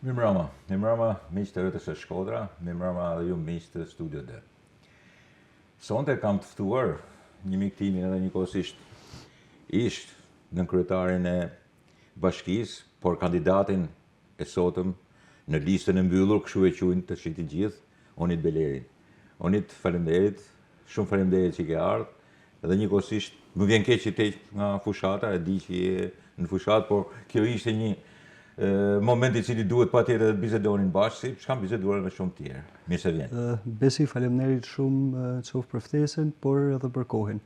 Mirëmbrëma, miq të rrëtës së Shkodra, mirëmbrëma edhe ju miq të Studio D. Sonte kam të ftuar një mik timin edhe njëkohësisht ish nënkryetarin e bashkisë, por kandidatin e sotëm në listën e mbyllur, kështu e quajnë të shiti gjithë, Onit Belerin. Onit, faleminderit, shumë faleminderit që ke ardhur, edhe njëkohësisht më vjen keq që te nga fushata, e di që je në fushatë, por kjo ishte një moment i cili duhet patjetër të bisedonin bashkë, si çka biseduar me shumë tjerë. Mirë se vjen. Besi, faleminderit shumë qoftë për ftesën, por edhe për kohën.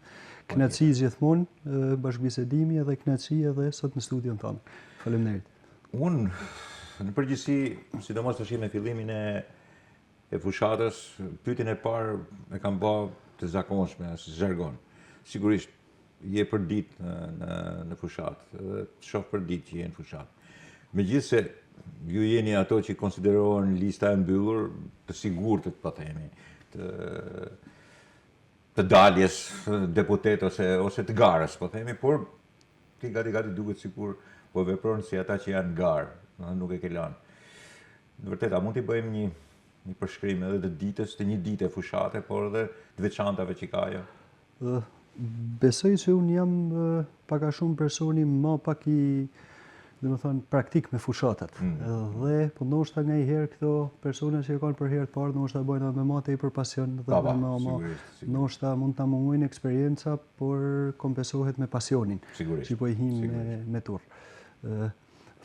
Kënaqësi gjithmonë bashkëbisedimi edhe kënaqësi edhe sot në studion tonë. Faleminderit. Unë në përgjithësi, sidomos tash me fillimin e fushatës, pyetjen e parë e kam bë të zakonshme, as zhargon. Sigurisht je për ditë në fushatë, edhe shoh për ditë që je në fushatë. Megjithse ju jeni ato që konsiderohen lista e mbyllur të sigurtët, po themi, të daljes deputet ose të garës, po themi, por ti gati duket sikur po vepron si ata që janë garë, nuk e ke lanë. Në vërtet, a mund t'i bëjmë një përshkrim edhe të ditës, të një dite fushate, por edhe të veçantave që ka ajo? Besoj që unë jam pak a shumë personi më pak i praktik me fushatat. Dhe po ndoshta nga i herë këto persona që e kanë për herë të parë, ndoshta bojnë me më tepër pasion dhe ndoshta mund ta mungojnë eksperjenca, por kompensohet me pasionin që po i hin me turr.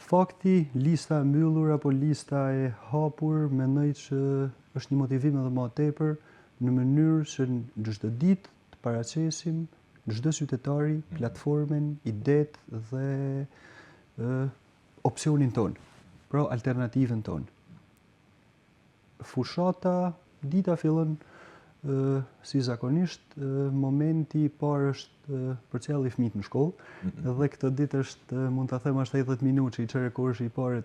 Fakti, lista e mbyllur apo lista e hapur, mendoj që është një motivim edhe më tepër në mënyrë që në çdo ditë të paraqesim çdo qytetari platformën, idetë dhe opsionin tonë, pra alternativën tonë. Fushata, dita fillon si zakonisht, momenti i parë është përcjellja e fëmijët në shkollë, dhe këtë ditë është, mund ta them, ashtu 10 minutë që i çerekosh i parë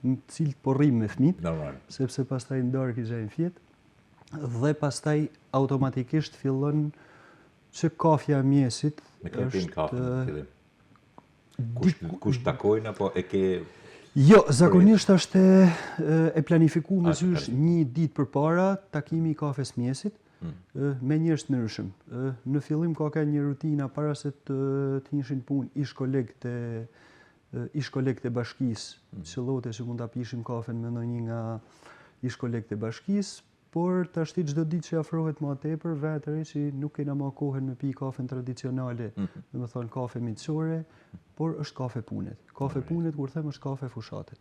në cilët po rrim me fëmijët, sepse pastaj në darkë i gjejnë fjet, dhe pastaj automatikisht fillon që kafja e mjesit me kafën në fillim. Kush takojnë apo e ke? Jo, zakonisht është e planifikuar me zysh një ditë përpara takimi i kafes mjesit me njerëz të ndryshëm. Në fillim ka një rutinë para se të nishin punë ish kolegët e bashkisë, qellote që mund ta pishim kafen me ndonjë nga ish kolegët e bashkisë, por tash çdo ditë që afrohet më tepër, vetëri që nuk kena më kohën me pi kafen tradicionale, domethënë kafe miqësore, por është kafe punet. Kafe punet, kur them, është kafe fushatet.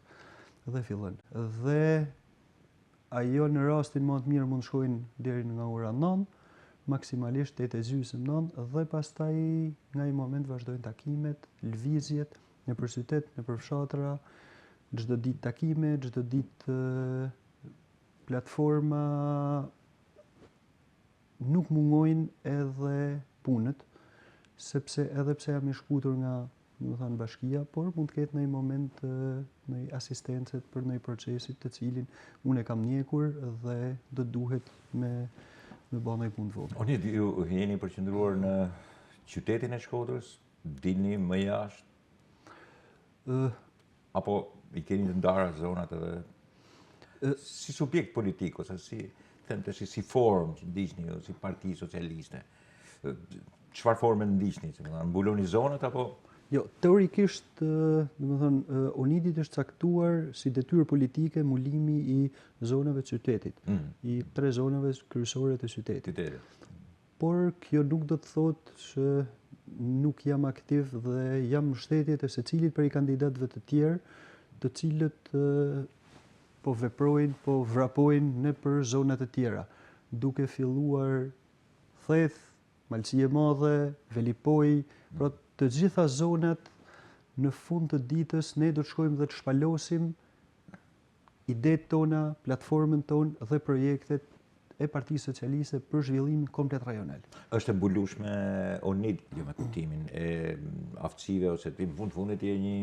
Dhe fillon. Dhe ajo në rastin më të mirë mund shkojnë deri nga ora 9, maksimalisht 8:30, 9, dhe pastaj nga ai moment vazhdojnë takimet, lëvizjet nëpër qytet, nëpër fshatra, çdo ditë takime, çdo ditë platforma, nuk mungojnë edhe punët, sepse edhe pse jam i shkutur nga bashkia, por mund të ketë në një moment në asistencet për në procesit të cilin unë e kam njekur dhe do duhet me bë një punë të vogël. Oni, ju jeni përqendruar në qytetin e Shkodrës, dilni më jashtë? Apo i keni të ndara zonat edhe si subjekt politik, ose si forum që ndiqni, si parti socialiste? Çfarë forme ndiqni? Mbuloni zonat apo? Jo, teorikisht, domethënë, Onidit është caktuar si detyrë politike mbulimi i zonave të qytetit, i 3 zonave kryesore të qytetit. Por kjo nuk do të thotë që nuk jam aktiv dhe jam mbështetje të secilit prej kandidatëve të tjerë, të cilët po veprojnë, po vrapojnë nëpër zonat e tjera, duke filluar Theth, Malësi e Madhe, Velipoj, pra të gjitha zonat në fund të ditës ne do të shkojmë dhe të shpalosim idetë tona, platformën tonë dhe projektet e Partisë Socialiste për zhvillimin komplet rajonal. Është e mbulueshme Onid, jo me kuptimin e aftësive ose në fundit je një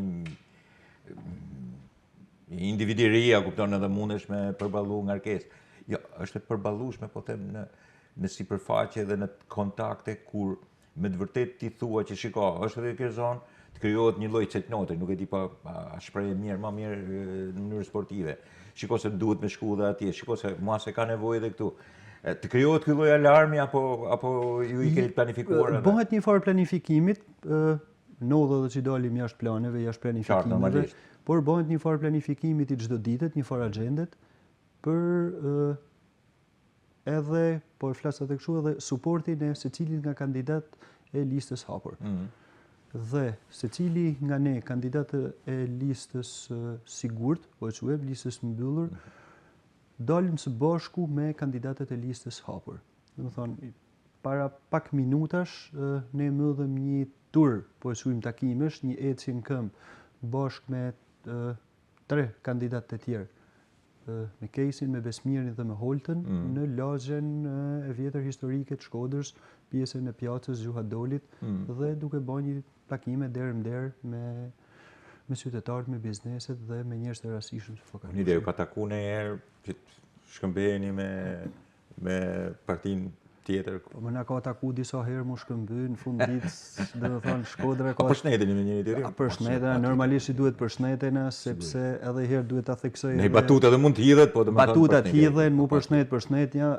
individeria, kupton, edhe mundesh me përballu ngarkesë. Jo, është e përballueshme, po them, në sipërfaqe dhe në kontakte kur me të vërtet ti thua që shiko, është edhe kjo zonë, të krijohet një lloj cetnote, nuk e di pa a shprehje mirë, më mirë në mënyrë sportive. Shiko se duhet me shku dhe atje, shiko se mua se ka nevojë edhe këtu. Të krijohet ky lloj alarmi apo ju i keni planifikuar? Bëhet një farë planifikimit, ndodh edhe që dalim jashtë planeve, jashtë planifikimeve, por bëhet një farë planifikimit i çdo ditet, një farë agjendet për edhe, po e flas edhe kështu, edhe suportin e secilit nga kandidat e listës hapur. Dhe secili nga ne, kandidatë e listës sigurt, po e quajmë listës mbyllur, dalim së bashku me kandidatët e listës hapur. Domethënë, para pak minutash ne mbyllim një tur, po e quajmë takimesh, një ecje në këmbë bashkë me 3 kandidatë të tjerë. Me Kejsin, me Besmirin dhe me Holtën, në lagjen e vjetër historike të Shkodrës, pjesën e pjacës Gjuha Dolit, dhe duke bërë një takime derë më derë me qytetarët, me bizneset dhe me njerëz të rastishëm që fokasin. Një ide, ka taku në herë që të shkëmbeheni me partinë tjetër? Më na ka taku disa herë mu shkëmby, në fund ditës, dhe me thonë Shkodra ka... Përshëndeteni me njëri tjetrin? Përshëndetena, normalisht i duhet përshëndetena, sepse edhe herë duhet ta theksoj... Ne batuta dhe mund t'hidhet, po dhe më thonë batuta t'hidhen, mu përshëndetja,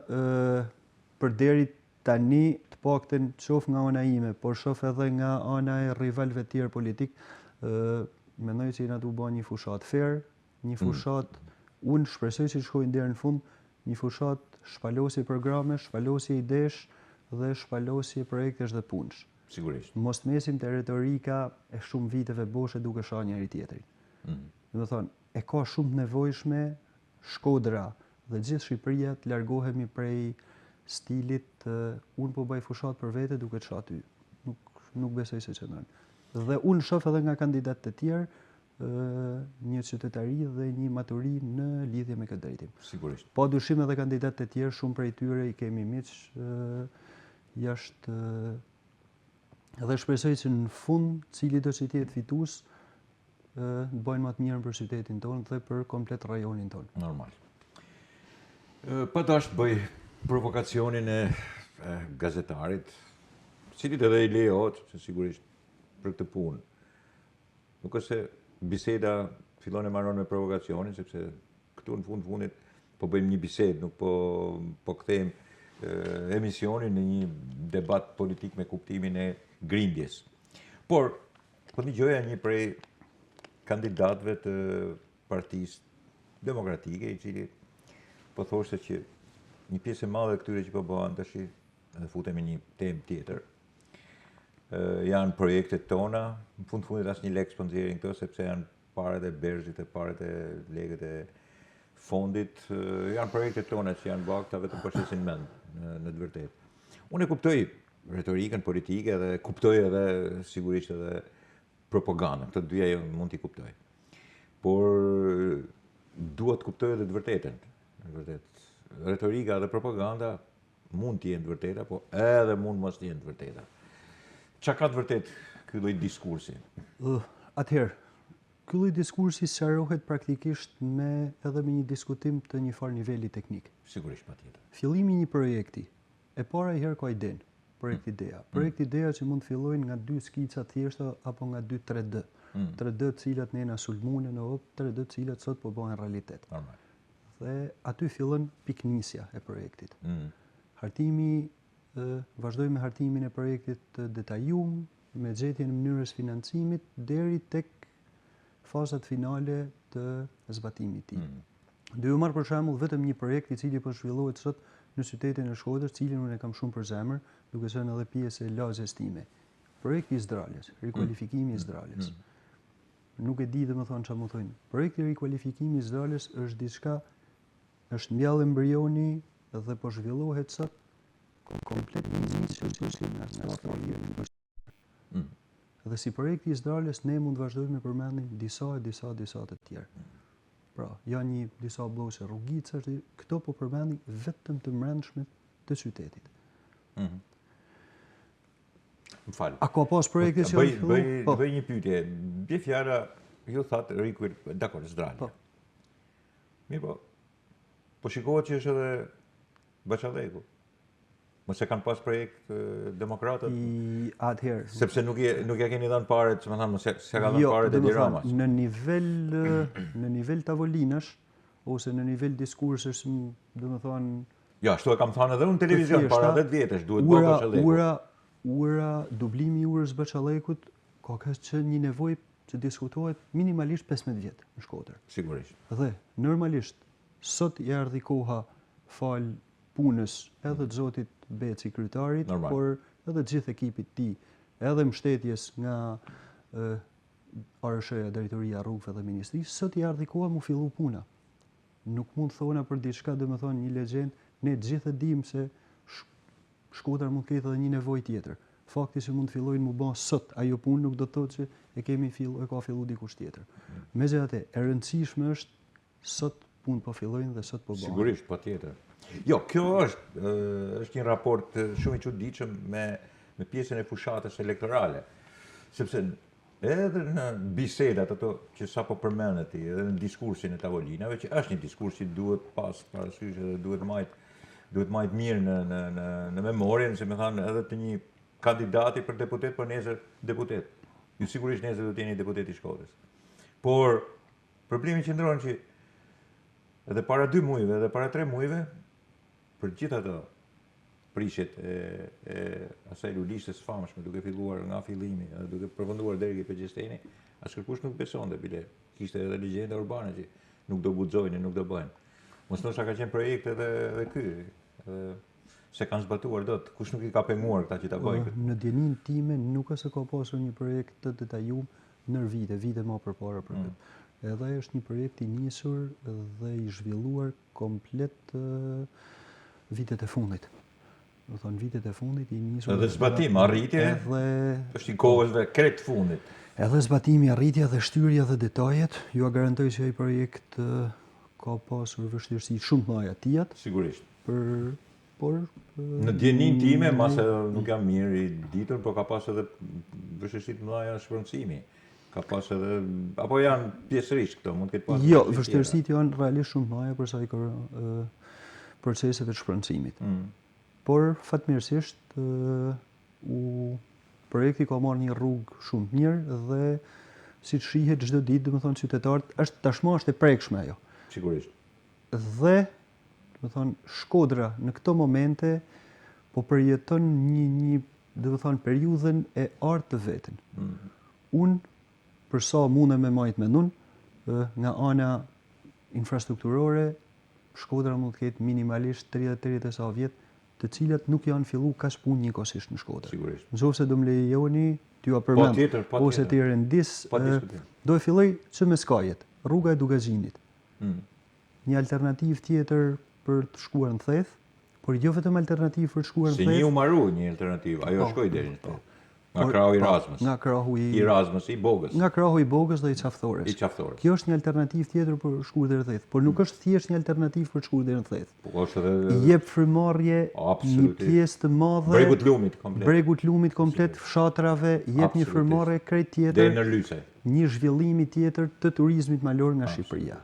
përderit tani të paktën qof nga ana ime, por shof edhe nga ana e rivalëve tjerë politik, mendoj që na du bë një fushat fair, një fushat, unë shpresoj që shkojnë deri në fund, një fushat shpalosje programe, shpalosje idesh dhe shpalosje projektesh dhe punësh. Sigurisht. Mos mesim te retorika e shumë viteve boshe duke shah njëri tjetrin. Do të thonë, e ka shumë nevojshme Shkodra dhe gjithë Shqipëria të largohemi prej stilit unë po bëj fushat për vete duke të shah ty. Nuk besoj se qëndron. Dhe unë shoh edhe nga kandidatë të tjerë një qytetari dhe një maturi në lidhje me këtë drejtim. Sigurisht. Pa dyshim edhe kandidatë të tjerë, shumë prej tyre i kemi miq jashtë edhe shpresoj që në fund cili do që tjetë fitues të bëjnë më të mirën për qytetin tonë dhe për komplet rajonin tonë. Normal. Pa dash të bëj provokacionin e gazetarit, cilit edhe i lejohet, që sigurisht për këtë punë. Nuk është se biseda fillon e marron me provokacionin, sepse këtu në fundit po bëjmë një bisedë, nuk po kthejmë emisionin në një debat politik me kuptimin e grindjes. Por, po dëgjoja një prej kandidatëve të Partisë Demokratike, i cili po thoshte që një pjesë e madhe këtyre që po bëhen tash, edhe futemi një temë tjetër, janë projektet tona, në fundit asnjë lek s'po nxjerrin këto, sepse janë paret e Berzhit, paret e legët e fondit, janë projektet tona që janë bakta vetëm po shesin mend në të vërtetë. Unë e kuptoj retorikën politike dhe kuptoj edhe sigurisht edhe propagandën, këto dyja jo mund t'i kuptoj. Por duhet të kuptoj edhe të vërtetën. Retorika dhe propaganda mund t'jenë të vërteta, po edhe mund mos t'jenë të vërteta. Qa ka të vërtet ky lloj diskursi? Atëherë, ky lloj diskursi sqarohet praktikisht edhe me një diskutim të një farë niveli teknik. Sigurisht, patjetër. Fillimi i një projekti, e para i herë ka iden, projekt idea. Projekt idea që mund të fillojnë nga 2 skica thjeshta apo nga 2 3D. 3D të cilat ne na sulmune në 3D të cilat sot po bëhen realitet. Normal. Dhe aty fillon piknisja e projektit. Hartimi vazhdoj me hartimin e projektit të detajum, me gjetjen e mënyrës financimit, deri tek fazat finale të zbatimit të tij. Do ju marr për shembull vetëm një projekt i cili po zhvillohet sot në qytetin e Shkodrës, cilin unë e kam shumë për zemër, duke qenë edhe pjesë e lagjes time. Projekti i Zdraljes, rikualifikimi i Zdraljes. Nuk e di domethënë çfarë më thonë. Projekti i rikualifikimit i Zdraljes është diçka, është mbjallë embrioni dhe po zhvillohet sot komplet dhe si projekti i Zdraljes ne mund të vazhdojmë me përmendim disa të tjerë. Pra, janë disa bllokë rrugica, këto po përmendim vetëm të brendshmet të qytetit. M'fal. A ka pas projekte që bëj një pyetje. Bie fjala, ju thatë dakor, Zdralja. Mirë po. Po shikohet që është edhe Baçalleku. Mos e kanë pas projekt demokratët? Atëherë. Sepse nuk ja keni dhënë paret, që më thanë, mos se ka dhënë paret e Diramas. Në nivel tavolinash, ose në nivel diskursës, do më thonë... Ja, ashtu e kam thënë edhe unë në televizion, para 10 vjetësh, duhet bërë Bachalleku. Ura, dublimi i urës Bachalekut, ka që një nevojë që diskutohet minimalisht 15 vjetë në Shkodër. Sigurisht. Dhe, normalisht, sot i ardhi koha falë punës edhe të zotit Beci kryetarit, por edhe gjithë ekipit ti, edhe mbështetjes nga ARSH-ja, Drejtoria Rrugëve dhe Ministrisë, sot i ardhi koha mu fillu puna. Nuk mund thona për diçka, dhe me thonë një legjend, ne gjithë dim se Shkodra mund ketë edhe një nevojë tjetër. Fakti që mund të fillojnë mu bë sot ajo punë nuk do të thotë që e ka fillu dikush tjetër. Megjithatë, e rëndësishme është sot punë po fillojnë dhe sot po bëhen. Sigurisht, patjetër. Jo, kjo është një raport shumë i çuditshëm me pjesën e fushatës elektorale. Sepse edhe në bisedat ato që sapo përmendet ti, edhe në diskursin e tavolinave, që është një diskurs që duhet pas parasysh edhe duhet majt mirë në memorien, se më thanë edhe të një kandidati për deputet, për nesër deputet. Ju sigurisht nesër do të jeni deputet i Shkodrës. Por problemi qëndron që edhe para 2 muajve, edhe para 3 muajve, për gjithë ato prishjet e asaj lulishtes famshme, duke filluar nga fillimi, edhe duke përfunduar deri ke Gjesteni, as kërkush nuk besonte, bile kishte edhe legjenda urbane që nuk do guxojnë, nuk do bëjnë. Mos ndoshta ka qenë projekt edhe ky, se kanë zbatuar dot, kush nuk i ka penguar këta që ta bëjnë. Në djenin time nuk është se ka pasur një projekt të detajum nër vite më përpara për këtë. Edhe është një projekt i nisur dhe i zhvilluar komplet vitet e fundit. Do thonë vitet e fundit i nisur. Edhe zbatim, arritje, është i kohës dhe krejt fundit. Edhe zbatimi, arritja dhe shtyrja dhe detajet, ju a garantoj që ai projekt ka pasur vështirësi shumë të mëdha tjetër. Sigurisht. Por në djenin time, mase nuk jam mirë i ditur, por ka pas edhe vështirësi të mëdha shpërndësimi. Ka pas edhe, apo janë pjesërisht këto, mund të ketë pasur. Jo, vështirësitë janë realisht shumë të mëdha për sa i proceset e shpërndësimit. Por fatmirësisht projekti ka marrë një rrugë shumë mirë dhe si të shihet çdo ditë, domethënë qytetarët tashmë është e prekshme ajo. Sigurisht. Dhe domethënë Shkodra në këto momente po përjeton një domethënë periudhën e artë të vetën. Unë për sa mundem me majt mendun, nga ana infrastrukturore, Shkodra mund të ketë minimalisht 30 sa vjet, të cilat nuk janë fillu kaq punë njëkohësisht në Shkodër. Sigurisht. Nëse do më lejoni, t'ju përmend, ose të rendis, do e filloj që me skajet, rruga e Dugazhinit. Një alternativë tjetër për të shkuar në Theth, por jo vetëm alternativë për të shkuar në Theth. Se një umaru një alternativë, ajo shkoi deri në Theth. Nga krahu i Razmës. Nga krahu i Razmës, i Bogës. Nga krahu i Bogës dhe i Qaftores. Kjo është një alternativë tjetër për shkuar deri në Theth, por nuk është thjesht një alternativë për shkuar deri në Theth. Po është edhe jep frymëmarrje një pjesë të madhe. Bregu të Lumit komplet, fshatrave, jep një frymëmarrje krejt tjetër. Deri në Lyse. Një zhvillimi tjetër të turizmit malor nga Shqipëria.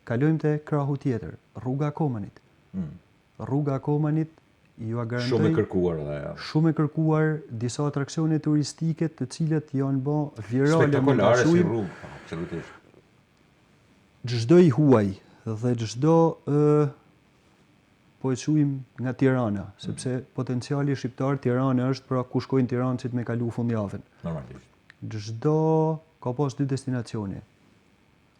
Kalojmë te krahu tjetër, rruga Komanit. Rruga Komanit ju a garantoj shumë e kërkuar edhe ajo. Shumë e kërkuar, disa atraksione turistike të cilat janë bë virale. Spektakolare si rrugë, absolutisht. Çdo i huaj dhe çdo po e quajmë nga Tirana, sepse potenciali shqiptar Tirana është pra ku shkojnë tirancit me kalu fundjavën. Normalisht. Çdo ka pas 2 destinacione.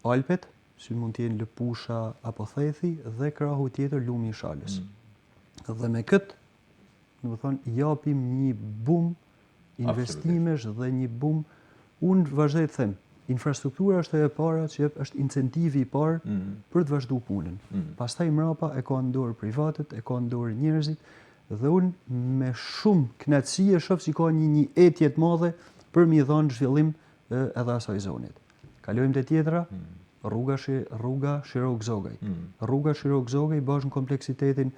Alpet, si mund të jenë Lëpusha apo Thethi, dhe krahu tjetër Lumi i Shalës. Dhe me këtë, do të thonë, japim një bum investimesh dhe një bum, unë vazhdoj të them, infrastruktura është e para që është incentivi i parë për të vazhdu punën. Pastaj mrapa e ka në dorë privatët, e ka në dorë njerëzit, dhe unë me shumë kënaqësi e shoh si ka një etje të madhe për mi dhënë zhvillim edhe asaj zonit. Kalojmë te tjetra, rruga Shirok-Zogaj. Rruga Shirok-Zogaj bashkë në kompleksitetin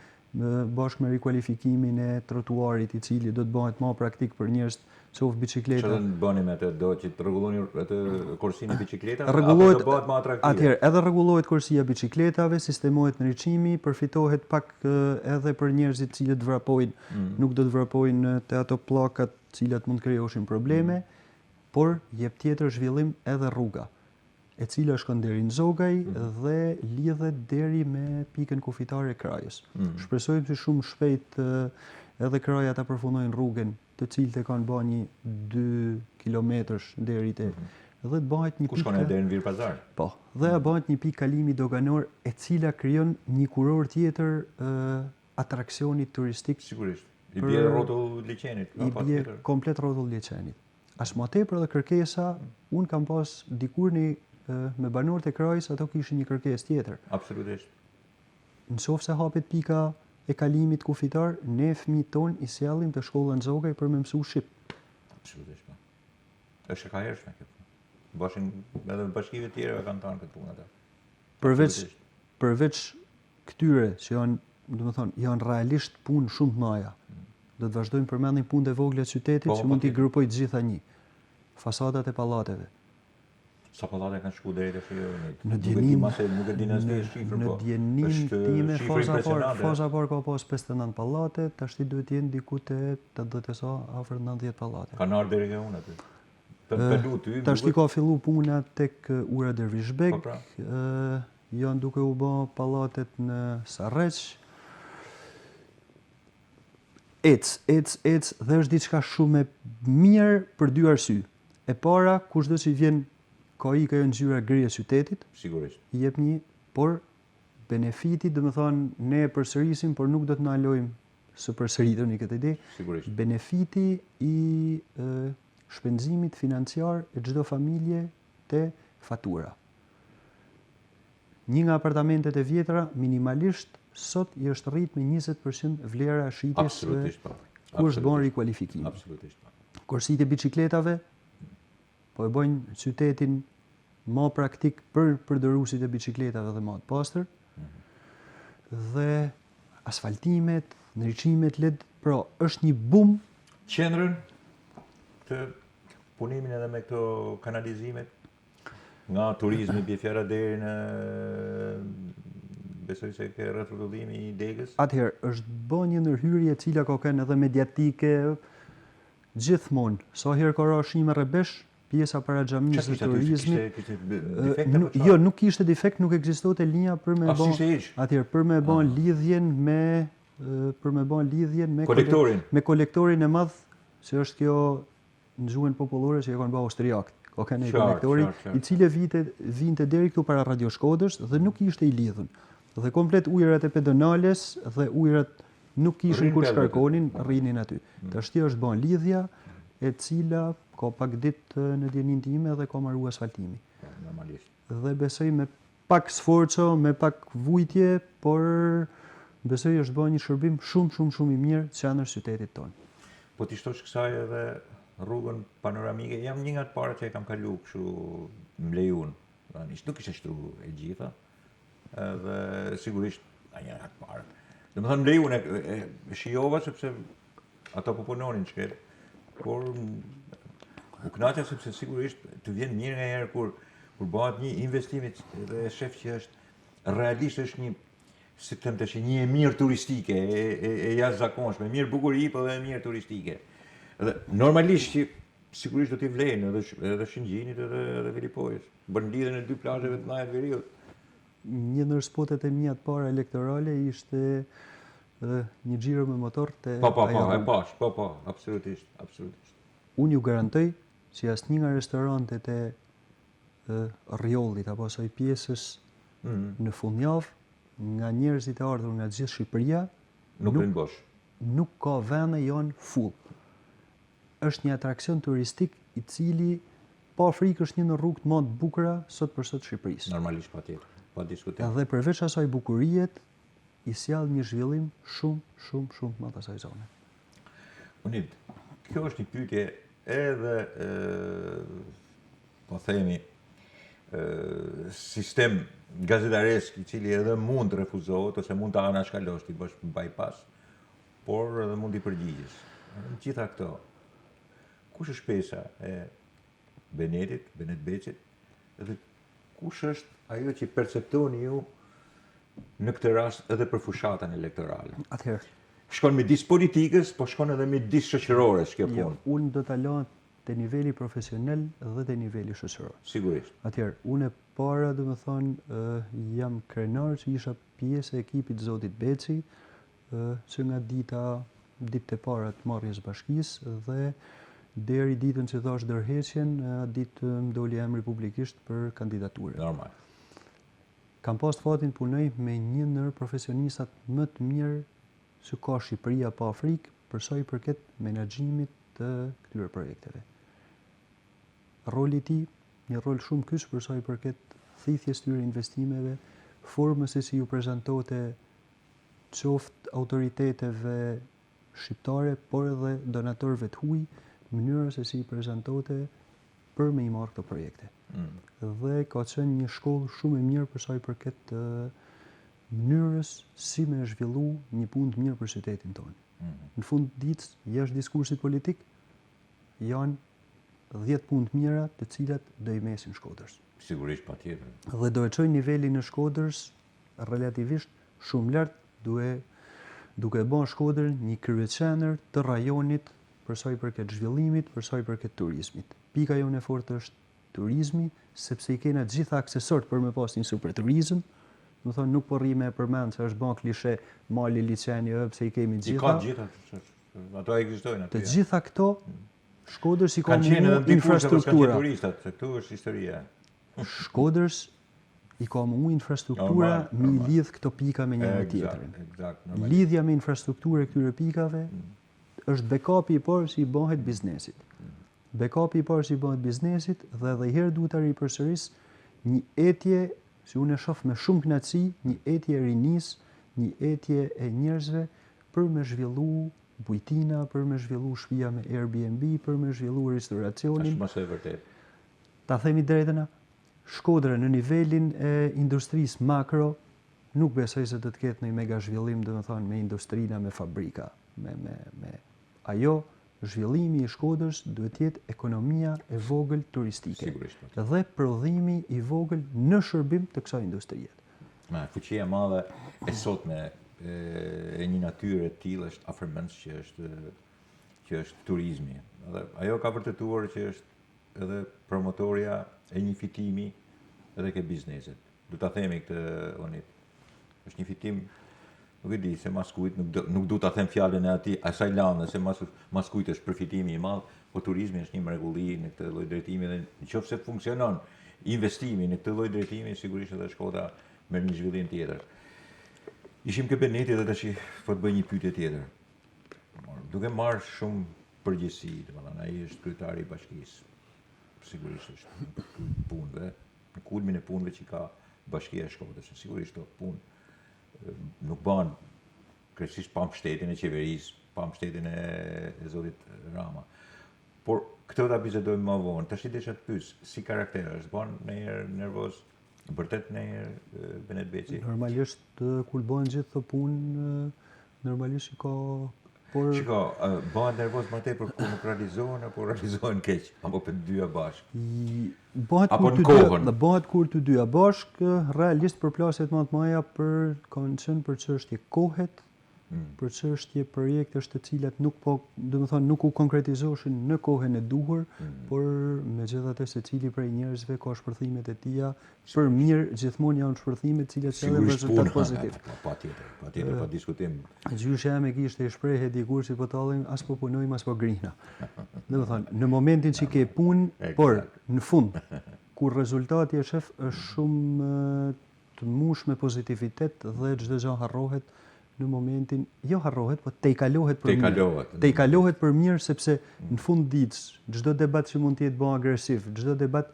bashkë me rikualifikimin e trotuarit i cili do të bëhet më praktik për njerëz qoftë bicikleta. Çfarë bëni me atë? Do që të rregulloni atë kursin e bicikletave? Rregullohet, apo do bëhet më atraktive? atëherë edhe rregullohet kursia e bicikletave, sistemohet ndriçimi, përfitohet pak edhe për njerëzit cilët vrapojnë, nuk do të vrapojnë te ato pllakat cilat mund të krijoshin probleme, por jep tjetër zhvillim edhe rruga, e cila shkon deri në Zogaj dhe lidhet deri me pikën kufitare e Krajës. Shpresojmë se shumë shpejt edhe Kraja ta përfundojnë rrugën, të cilët e kanë bërë një 2 kilometrash deri te dhe të bëhet një Ku shkon deri në Virpazar? Po, dhe bëhet një pikë kalimi doganor e cila krijon një kuror tjetër atraksioni turistik. Sigurisht. I bie rrotull liçenit, I bie komplet rrotull liçenit. As më tepër edhe kërkesa, un kam pas dikur me banorët e Krajës, ato kishin një kërkesë tjetër. Absolutisht. Nëse hapet pika e kalimit kufitar, ne fëmijët tonë i sjellim të shkolla në Zogaj për me mësu shqip. Absolutisht. Është e kahershme kjo. Bashin edhe bashkive tjera kanë thënë këtë punë ata. Përveç këtyre që janë, domethënë, janë realisht punë shumë të mëdha. Do të vazhdojmë përmendim punët e vogla të qytetit që mund t'i grupoj të gjitha një. Fasadat e pallateve. Sa pallate kanë shku deri tash? Në Djenin, nuk e di nëse është shifër, në po. Djenin time impresionante. faza parë ka pas 59 pallate, tash duhet të jenë diku te 80 e sa, afër 90 pallate. Kanë ardhur deri unë aty. Ty. Tash ka fillu puna tek Ura Dervishbek. Po, pra. Janë duke u bë pallatet në Sarreç. Ec dhe është diçka shumë e mirë për dy arsye. E para, kushdo që vjen ka jo ngjyra gri e qytetit, Sigurisht. I jep një, por benefiti, domethënë ne e përsërisim, por nuk do të na lojmë së përsëritemi këtë ide. Sigurisht. Benefiti I shpenzimit financiar e çdo familje te fatura. Një nga apartamentet e vjetra minimalisht sot I është rrit me 20% vlera e shitjes kur është bën rikualifikim. Absolutisht. Kursitë e bicikletave po e bëjnë qytetin më praktik për përdoruesit e bicikletave dhe më të pastër. Dhe asfaltimet, ndriçimet LED, pra është një bum. Qendrën të punimin edhe me këto kanalizimet nga turizmi bjefjara deri në besoj se ke rrotulllimi I degës. Atëherë është bën një ndërhyrje e cila ka qenë edhe mediatike gjithmonë. Sa herë ka rënë shime rrebesh, pjesa para xhamisë së turizmit. Jo, nuk kishte defekt, nuk ekzistonte linja për me bën. Atëherë për me bën lidhjen me kolektorin e madh, që është kjo në gjuhën popullore që e kanë bërë austriakët. Ka kanë një kolektori I cili vinte deri këtu para Radio Shkodrës dhe nuk ishte I lidhur. Dhe komplet ujërat e pedonales dhe ujërat nuk kishin kur shkarkonin, rrinin aty. Tash është bën lidhja e cila ka pak ditë në Djenin time dhe ka marrë asfaltimi. Normalisht. Dhe besoj me pak sforco, me pak vujtje, por besoj është bën një shërbim shumë I mirë qendër qytetit tonë. Po ti shtosh kësaj edhe rrugën panoramike, jam një nga të parët që e kam kalu kështu mlejun. Nuk ishte shtru e gjitha. Dhe sigurisht një nga të parët. Domethënë mlejun e shijova sepse ato po punonin shket. Por u kënaqa sepse sigurisht të vjen mirë nga herë kur bëhet një investim dhe e shef që është realisht është një si të them tash një e mirë turistike, e jashtëzakonshme, mirë bukuri po dhe e mirë turistike. Dhe normalisht që sigurisht do t'i vlejnë edhe Shëngjinit edhe Velipojës. Bën lidhjen e dy plazheve të Najat Veriut. Një ndër spotet e mia të para elektorale ishte një xhiro me motor te Po, absolutisht. Unë ju garantoj që asnjë nga restorantet e rjollit apo asaj pjesës në fundjavë nga njerëzit e ardhur nga gjithë Shqipëria nuk ka vende janë full. Është një atraksion turistik I cili pa frikë është një në rrugët më të bukura sot për sot Shqipërisë. Normalisht patjetër, pa diskutim. Edhe përveç asaj bukuriet I sjell një zhvillim shumë më të asaj zone. Unit, kjo është një pyetje edhe po themi sistem gazetaresk I cili edhe mund të refuzohet ose mund të anashkalosh ti bësh bypass, por edhe mund t'i përgjigjesh. Në gjitha këto, kush është pesa e Benet Becit, edhe kush është ajo që perceptoni ju në këtë rast edhe për fushatën elektorale. Atëherë, Shkon midis politikës, po shkon edhe midis shoqërores kjo punë. unë do ta lëm te niveli profesional dhe te niveli shoqëror. Sigurisht. Atëherë, unë e para jam krenar që isha pjesë e ekipit zotit Beci, që nga ditë e para të marrjes bashkisë dhe deri ditën që thash ndërheqjen, ditë më doli emri publikisht për kandidaturë. Normal. Kam pas fatin punoj me një ndër profesionistat më të mirë që ka Shqipëria pa Afrikë për sa i përket menaxhimit të këtyre projekteve. Roli i tij, një rol shumë kyç për sa i përket thithjes tyre investimeve, formës se si ju prezantote qoftë autoriteteve shqiptare, por edhe donatorëve të huaj, mënyra se si i prezantote për me i marrë këto projekte. Dhe ka qenë një shkollë shumë e mirë për sa i përket mënyrës si me zhvillu një punë të mirë për qytetin tonë. Në fund ditës, jashtë diskursit politik, janë 10 punë të mira të cilat do i mesin Shkodrës. Sigurisht, patjetër. Dhe do e çojnë nivelin në Shkodrës relativisht shumë lart, duke bën Shkodrën një kryeqendër të rajonit për sa i përket zhvillimit, për sa i përket turizmit. Pika jonë e fortë është turizmi, sepse i kena gjitha aksesort për me pas një super turizëm. Do thonë nuk po rri me përmend se është bën klishe mali liçeni pse i kemi gjitha. I ka gjitha, ato ekzistojnë aty. Të gjitha këto Shkodrës i ka mundu infrastruktura. Turistat, se këtu është historia. Shkodrës i ka mundu infrastruktura me i lidh këto pika me njëri tjetrin. Lidhja me infrastrukturë e këtyre pikave është backupi i parë që i bëhet biznesit. Backupi i parë që i bëhet biznesit dhe edhe herë duhet ta ripërsëris një etje që unë e shoh me shumë kënaqësi, një etje e rinis, një etje e njerëzve për me zhvillu bujtina, për me zhvillu shtëpia me Airbnb, për me zhvillu restoracionin. Është mëse e vërtet. Ta themi drejtën, Shkodra në nivelin e industrisë makro nuk besoj se do të ketë një mega zhvillim, domethënë me industrina, me fabrika, me ajo zhvillimi i Shkodrës duhet të jetë ekonomia e vogël turistike. Sigurisht. Dhe prodhimi i vogël në shërbim të kësaj industrie. Fuqia e madhe e sotme e një natyre të tillë është afërmendës që është turizmi. Dhe ajo ka vërtetuar që është edhe promotorja e një fitimi edhe ke bizneset. Du ta themi këtë onit. Është një fitim, nuk e di se mas kujt, nuk du ta them fjalën e atij, asaj lande se mas kujt është përfitimi i madh, po turizmi është një mrekulli në këtë lloj drejtimi dhe nëse funksionon investimi në këtë lloj drejtimi, sigurisht edhe Shkodra merr një zhvillim tjetër. Ishim ke Beneti dhe tash po të bëj një pyetje tjetër. Duke marrë shumë përgjegjësi, domethënë ai është kryetari i bashkisë. Sigurisht është punëve, në kulmin e punëve që ka Bashkia e Shkodrës. Sigurisht këto punë nuk bëhen kryesisht pa mbështetjen e qeverisë, pa mbështetjen e zotit Rama. Por këtë ta bisedojmë më vonë. Tash i desha të pyes, si karakter është, bën ndonjëherë nervoz? Vërtet ndonjëherë Benet Beci? Normalisht kur bëhen gjithë këto punë, normalisht i ka Shiko, bëhen nervoz më tepër kur nuk realizohen apo realizohen keq, apo për të dyja bashkë? Bëhet kur të dyja bashkë, realisht përplasjet më të mëdha kanë qenë për çështje kohet, për çështje projektesh të cilat nuk u konkretizoshin në kohën e duhur, por megjithatë secili prej njerëzve ka shpërthimet e tija, për mirë gjithmonë janë shpërthime të cilat sjellin rezultat pozitiv. Patjetër, pa diskutim. Gjyshi jam e kishte shprehje dikur si po tallim, as po punojmë as po grihna. Domethënë, në momentin që ke punë, por në fund kur rezultati e shef është shumë të mush me pozitivitet dhe çdo gjë harrohet në momentin, jo harrohet, po te i kalohet për mirë. Te i kalohet për mirë sepse në fund ditës, çdo debat që mund të jetë bën agresiv, çdo debat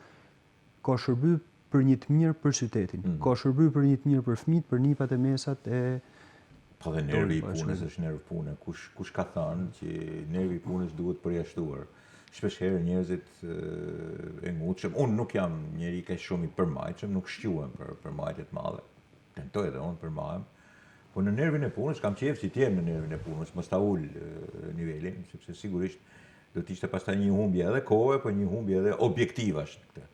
ka shërby për një të mirë për qytetin, ka shërby për një të mirë për fëmijët, për nipat e mesat e Po dhe nervi i punës është nerv pune. Kush ka thënë që nervi i punës duhet përjashtuar? Shpeshherë njerëzit e ngutshëm, unë nuk jam njeri kaq shumë i përmbajtshëm, nuk shquhem për përmbajtje të mëdha. Tentoj edhe unë përmbahem. Po në nervin e punës, kam qejf që t'jem në nervin e punës, mos ta ul nivelin, sepse sigurisht Do të ishte pastaj një humbje edhe kohe, po një humbje edhe objektivash në këtë.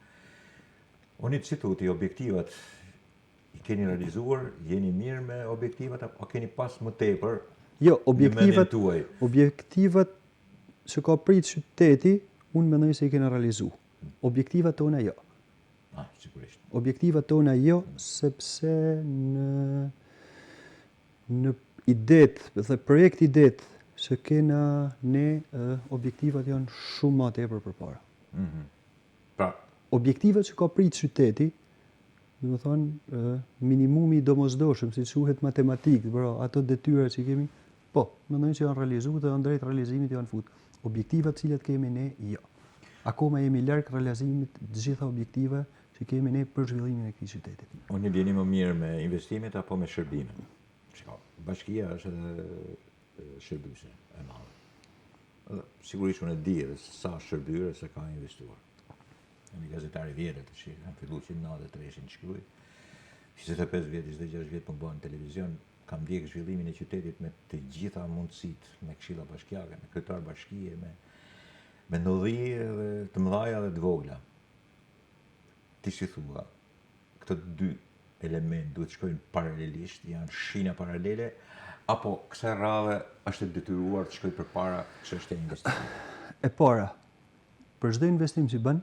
Unë si thuti, objektivat i keni realizuar, jeni mirë me objektivat, apo keni pas më tepër Jo, në mendjen tuaj? objektivat që ka prit qyteti, unë mendoj se i kena realizu. Objektivat tona jo. Sigurisht. Objektivat tona jo, sepse në idet, dhe projekt idet që kena ne, objektivat janë shumë ma tepër përpara. Pra, Objektivat që ka prit qyteti, do të thonë, minimumi i domosdoshëm, si quhet matematik, ato detyra që kemi, po, mendoj që janë realizuar dhe janë drejt realizimit janë fut. Objektivat cilat kemi ne, jo. Akoma jemi larg realizimit të gjitha objektive që kemi ne për zhvillimin e këtij qyteti. Unë jeni më mirë me investimet apo me shërbimet? Bashkia është edhe shërbyse e madhe. Sigurisht unë e di edhe sa shërbyre se ka investuar. Jam një gazetari vjetër të shi, kam fillu që në 93 në shkruaj. 25 vjetë, 26 vjetë për më bëhen televizion, kam ndjek zhvillimin e qytetit me të gjitha mundësit, me këshilla bashkiake, me kryetar bashkie, me ndodhi dhe të mëdhaja dhe të vogla. Ti si thua, këto dy element duhet shkojnë paralelisht, janë shina paralele, apo kësaj radhe është detyruar të shkojë përpara çështja e investimit? E para, për çdo investim që bën,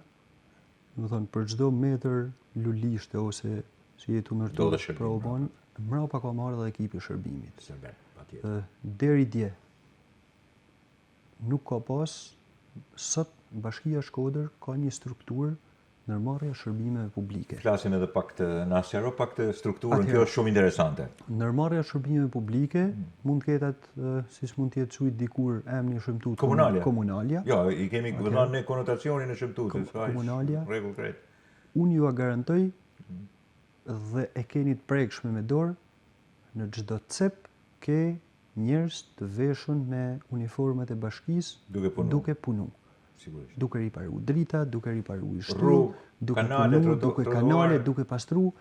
do të thonë për çdo metër lulishte ose që jetu ndërtuar pra u bën, mbrapa ka marrë edhe ekipi i shërbimit. Patjetër. Deri dje nuk ka pas, sot Bashkia Shkodër ka një strukturë ndërmarrja shërbimeve publike. Flasim edhe pak të na sqaro pak të strukturën, kjo është shumë interesante. Ndërmarrja shërbimeve publike mund të ketë atë, siç mund të jetë quajt dikur emri shëmtuar komunalja. Jo, i kemi vënë ne konotacionin e shëmtuar, komunalja. Rregull krejt. Unë ju garantoj dhe e keni të prekshme me dorë, në çdo cep ke njerëz të veshur me uniformat e bashkisë duke punu. Sigurisht. Duke riparu drita, duke riparu i shtru, duke punu, duke kanale, duke pastru.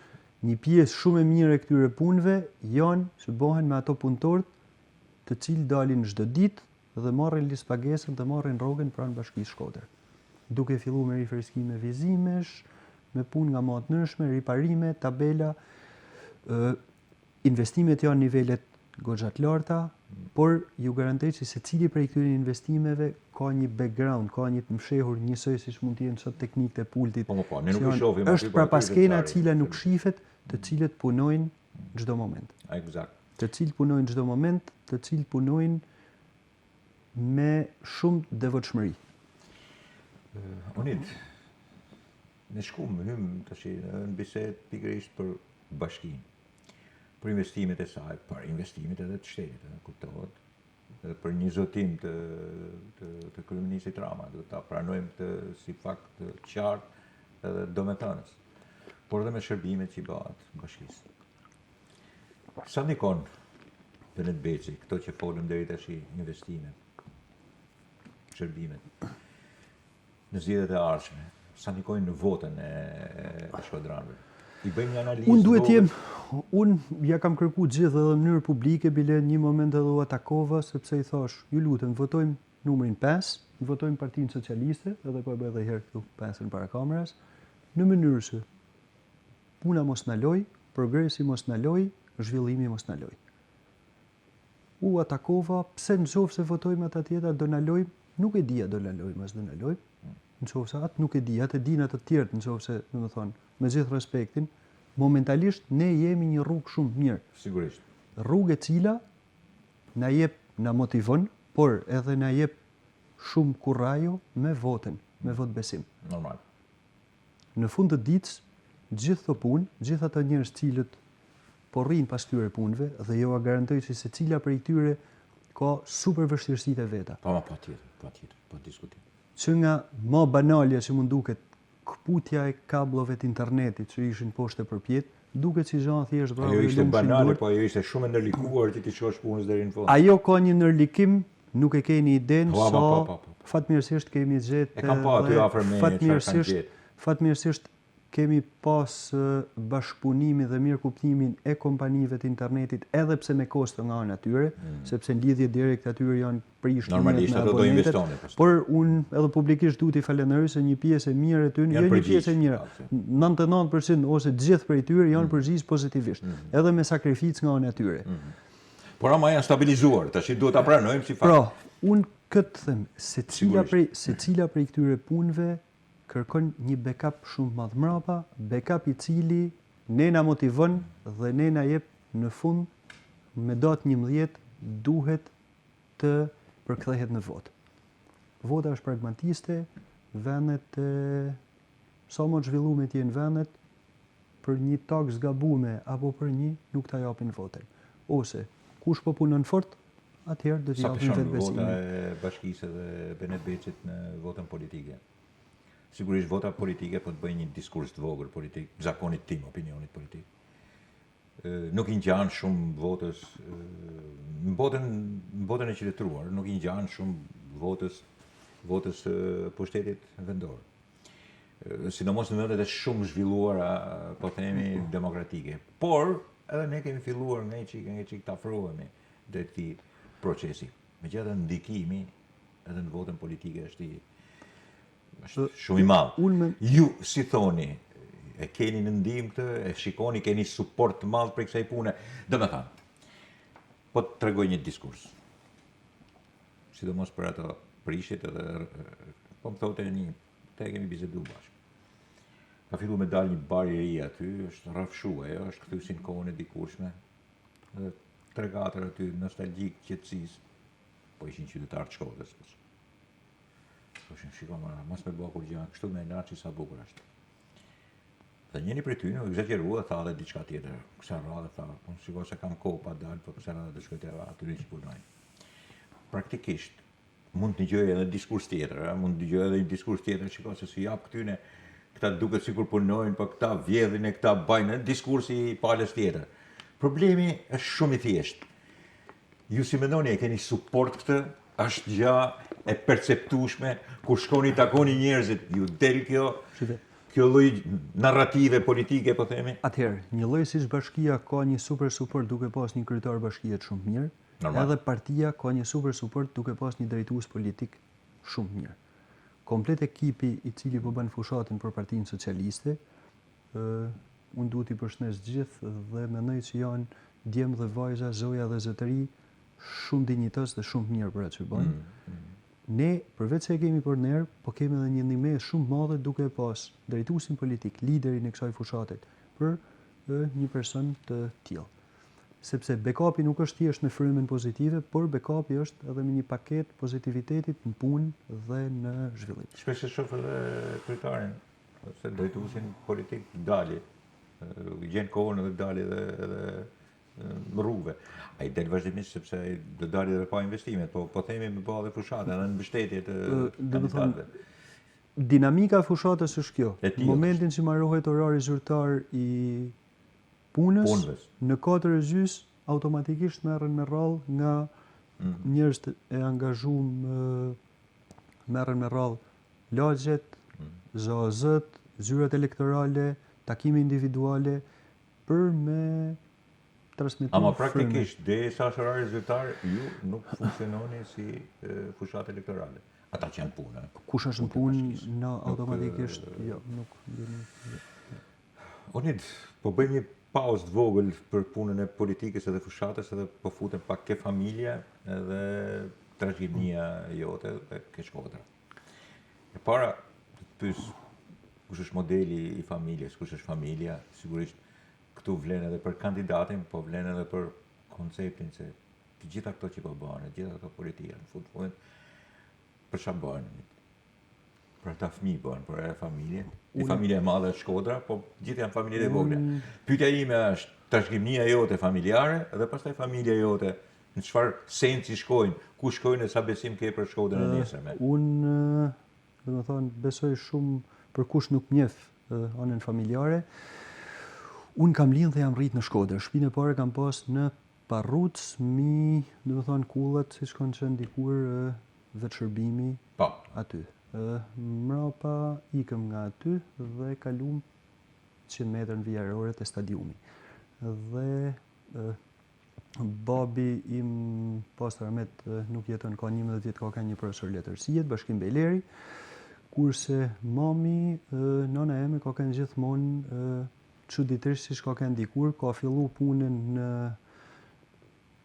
Një pjesë shumë e mirë e këtyre punëve janë që bëhen me ato punëtorët të cilë dalin çdo ditë dhe marrin listë pagesën dhe marrin rrogën pranë Bashkisë Shkodër. Duke fillu me rifreskime vizimesh, me punë nga matënërshme, riparime, tabela, investimet janë nivelet goxha të larta, por ju garantoj që secili prej këtyre investimeve ka një background, ka një të mshehur njësoj siç mund të jenë sot teknikët e pultit. Po, ne nuk i shohim. Është pra paskena e cila nuk shihet, të cilët punojnë çdo moment. Eksakt. Të cilët punojnë çdo moment, të cilët punojnë me shumë devotshmëri. Onit, ne hym tash në bisedë pikërisht për bashkinë, për investimet e saj, për investimet edhe të shtetit, kuptohet, edhe për një zotim të kryeministit Rama, do ta pranojmë të si fakt të qartë edhe domethënës, por edhe me shërbimet që i bëhat bashkisë. Sa ndikon Benet Beci, këto që folëm deri tash, investimet, shërbimet, në zgjedhjet e ardhshme, sa ndikojnë në votën e shkodranëve? I bëjmë një analizë. Unë ja kam kërkuar gjithë edhe në mënyrë publike, bile një moment edhe u atakova, sepse i thash, ju lutem, votojmë numrin 5, votojmë Partinë Socialiste, edhe po e bëj edhe herë këtu 5 para kamerës, në mënyrë se puna mos na loj, progresi mos na loj, zhvillimi mos na loj. U atakova, pse nëse votojmë ata tjetër do na lojmë, nuk e dia do na lojmë, as do na lojmë. Nëse atë nuk e di, atë din atë të tjerë, nëse, domethënë, me gjithë respektin, momentalisht ne jemi një rrugë shumë mirë. Sigurisht. Rrugë e cila na motivon, por edhe na jep shumë kurrajo me votën, me vot besim. Normal. Në fund të ditës, gjithë këto punë, gjithë ato njerëz cilët po rrin pas këtyre punëve dhe ju garantoj se secila prej tyre ka super vështirësitë e veta. Patjetër, pa diskutim. Që nga më banalja që mund duket këputja e kablove të internetit që ishin poshtë e përpjet, duket si zhanë thjesht bravo. Ajo ishte banale, po ajo ishte shumë e ndërlikuar që ti shohësh punës deri në fund. Ajo ka një ndërlikim, nuk e keni idenë sa fatmirësisht kemi gjetë. E kam pa aty afër me fatmirësisht kemi pas bashkëpunimin dhe mirëkuptimin e kompanive të internetit edhe pse me kosto nga ana atyre, sepse në lidhje direkt atyre janë prishë normalisht ato do investonin. Por unë edhe publikisht duhet i falenderoj se një pjesë e mirë e tyre, jo një pjesë e mirë, 99% ose të gjithë prej tyre janë përgjigjës pozitivisht, edhe me sakrificë nga ana atyre. Por ama janë stabilizuar, tash duhet ta pranojmë si fakt. Pra, unë këtë them, secila prej këtyre punëve kërkon një backup shumë madh mbrapa, backup i cili ne na motivon dhe ne na jep në fund me datë 11 duhet të përkthehet në votë. Vota është pragmatiste, vendet sa më të zhvilluar të jenë vendet për një taks gabume apo për një nuk ta japin votën. Ose kush po punon fort, atëherë do t'i japin vetë besimin. Vota e bashkisë dhe Benet Beqit në votën politike. Sigurisht vota politike po të bëjë një diskurs të vogël politik, zakonit tim, opinionit politik. Nuk i ngjan shumë votës në botën e qytetëruar, nuk i ngjan shumë votës pushtetit vendor. Sidomos në vendet e shumë zhvilluara, po themi, demokratike. Por edhe ne kemi filluar nga çik të afrohemi drejt këtij procesi. Megjithatë ndikimi edhe në votën politike është shumë i madh. Ju si thoni, e keni në ndihmë këtë, e shikoni, keni suport të madh për kësaj pune. Domethënë, po të tregoj një diskurs. Sidomos për ato prishit edhe po më thotë te kemi biseduar bashkë. Ka filluar me dalë një bar i ri aty, është rrafshuar, ajo është kthysi në kohën e dikurshme. Edhe 3-4 aty nostalgjik qetësisë, po ishin qytetarë të Shkodrës. Thoshin, shiko mos me bëu kur gjë, kështu me naçi sa bukur është. Dhe njëri prej tyre u egzagerua, tha edhe diçka tjetër. Kësa radhë tha, unë shikoj se kam kohë pa dalë, po kësa radhë të shkoj te atyre që punojnë. Praktikisht mund të dëgjoj edhe diskurs tjetër, mund të dëgjoj edhe një diskurs tjetër, shikoj se si jap këtyne këta duket sikur punojnë, po këta vjedhin e këta bajnë, diskursi i palës tjetër. Problemi është shumë i thjeshtë. Ju si mendoni e keni suport këtë? Është gjë e perceptueshme kur shkoni takoni njerëzit, ju del kjo lloj narrative politike, po themi? Atëherë, një lloj siç bashkia ka një super suport duke pas një kryetar bashkie shumë mirë, edhe partia ka një super suport duke pas një drejtues politik shumë mirë. Komplet ekipi i cili po bën fushatën për Partinë Socialiste, unë duhet i përshëndes gjithë dhe mendoj që janë djemë dhe vajza, zoja dhe zotëri shumë dinjitos dhe shumë mirë për atë që bëjnë. Ne, përveç se e kemi për nerë, po kemi edhe një ndihmë shumë madhe duke pas drejtuesin politik, liderin e kësaj fushate për një person të tillë. Sepse backupi nuk është thjesht në frymën pozitive, por backupi është edhe me një paketë pozitivitetit në punë dhe në zhvillim. Shpesh e shoh edhe kryetarin, ose drejtuesin politik dali, gjen kohën edhe dali edhe në rrugëve. Ai del vazhdimisht sepse ai do dali edhe pa investimet, po themi me ballë fushate edhe në mbështetje të kandidatëve. Dinamika e fushatës është kjo. Në momentin që marrohet orari zyrtar i punës, në 4:30 automatikisht merren me radhë nga njerëz e angazhuar, merren me radhë lagjet, ZOZ-t, zyrat elektorale, takime individuale për me transmetuar. Ama praktikisht derisa është orari zyrtar, ju nuk funksiononi si fushat elektorale. Ata që janë punë. Kush është në punë, na automatikisht jo, nuk jemi. Onid, po bëjmë një pauzë të vogël për punën e politikës edhe fushatës, edhe po futem pak ke familja edhe tragjedia jote dhe ke Shkodra. E para, të pyes kush është modeli i familjes, kush është familja, sigurisht këtu vlen edhe për kandidatin, po vlen edhe për konceptin se të gjitha këto që po bëhen, të gjitha këto politika, në fund për çfarë bëhen? Për ata fëmijë bëhen, për e familje. Një familje e madhe e Shkodra, po gjithë janë familje e vogla. Pyetja ime është trashëgimia jote familjare dhe pastaj familja jote, në çfarë sensi shkojnë, ku shkojnë e sa besim ke për Shkodrën e nesërme? Unë, domethënë, besoj shumë për kush nuk njeh anën familjare. Unë kam lind dhe jam rrit në Shkodër. Shtëpinë e parë kam pas në Parruc, domethënë kullat, siç kanë qenë dikur vetë shërbimi aty. Mrapa ikëm nga aty dhe kalum 100 metrë në vijërore të stadiumi. Dhe babi im, Pastor Ahmet, nuk jeton, ka 11 vjet, ka një profesor letërsie, Bashkim Bejleri, kurse mami, nana eme, ka kanë gjithmonë çuditërisht siç ka kanë dikur, ka fillu punën në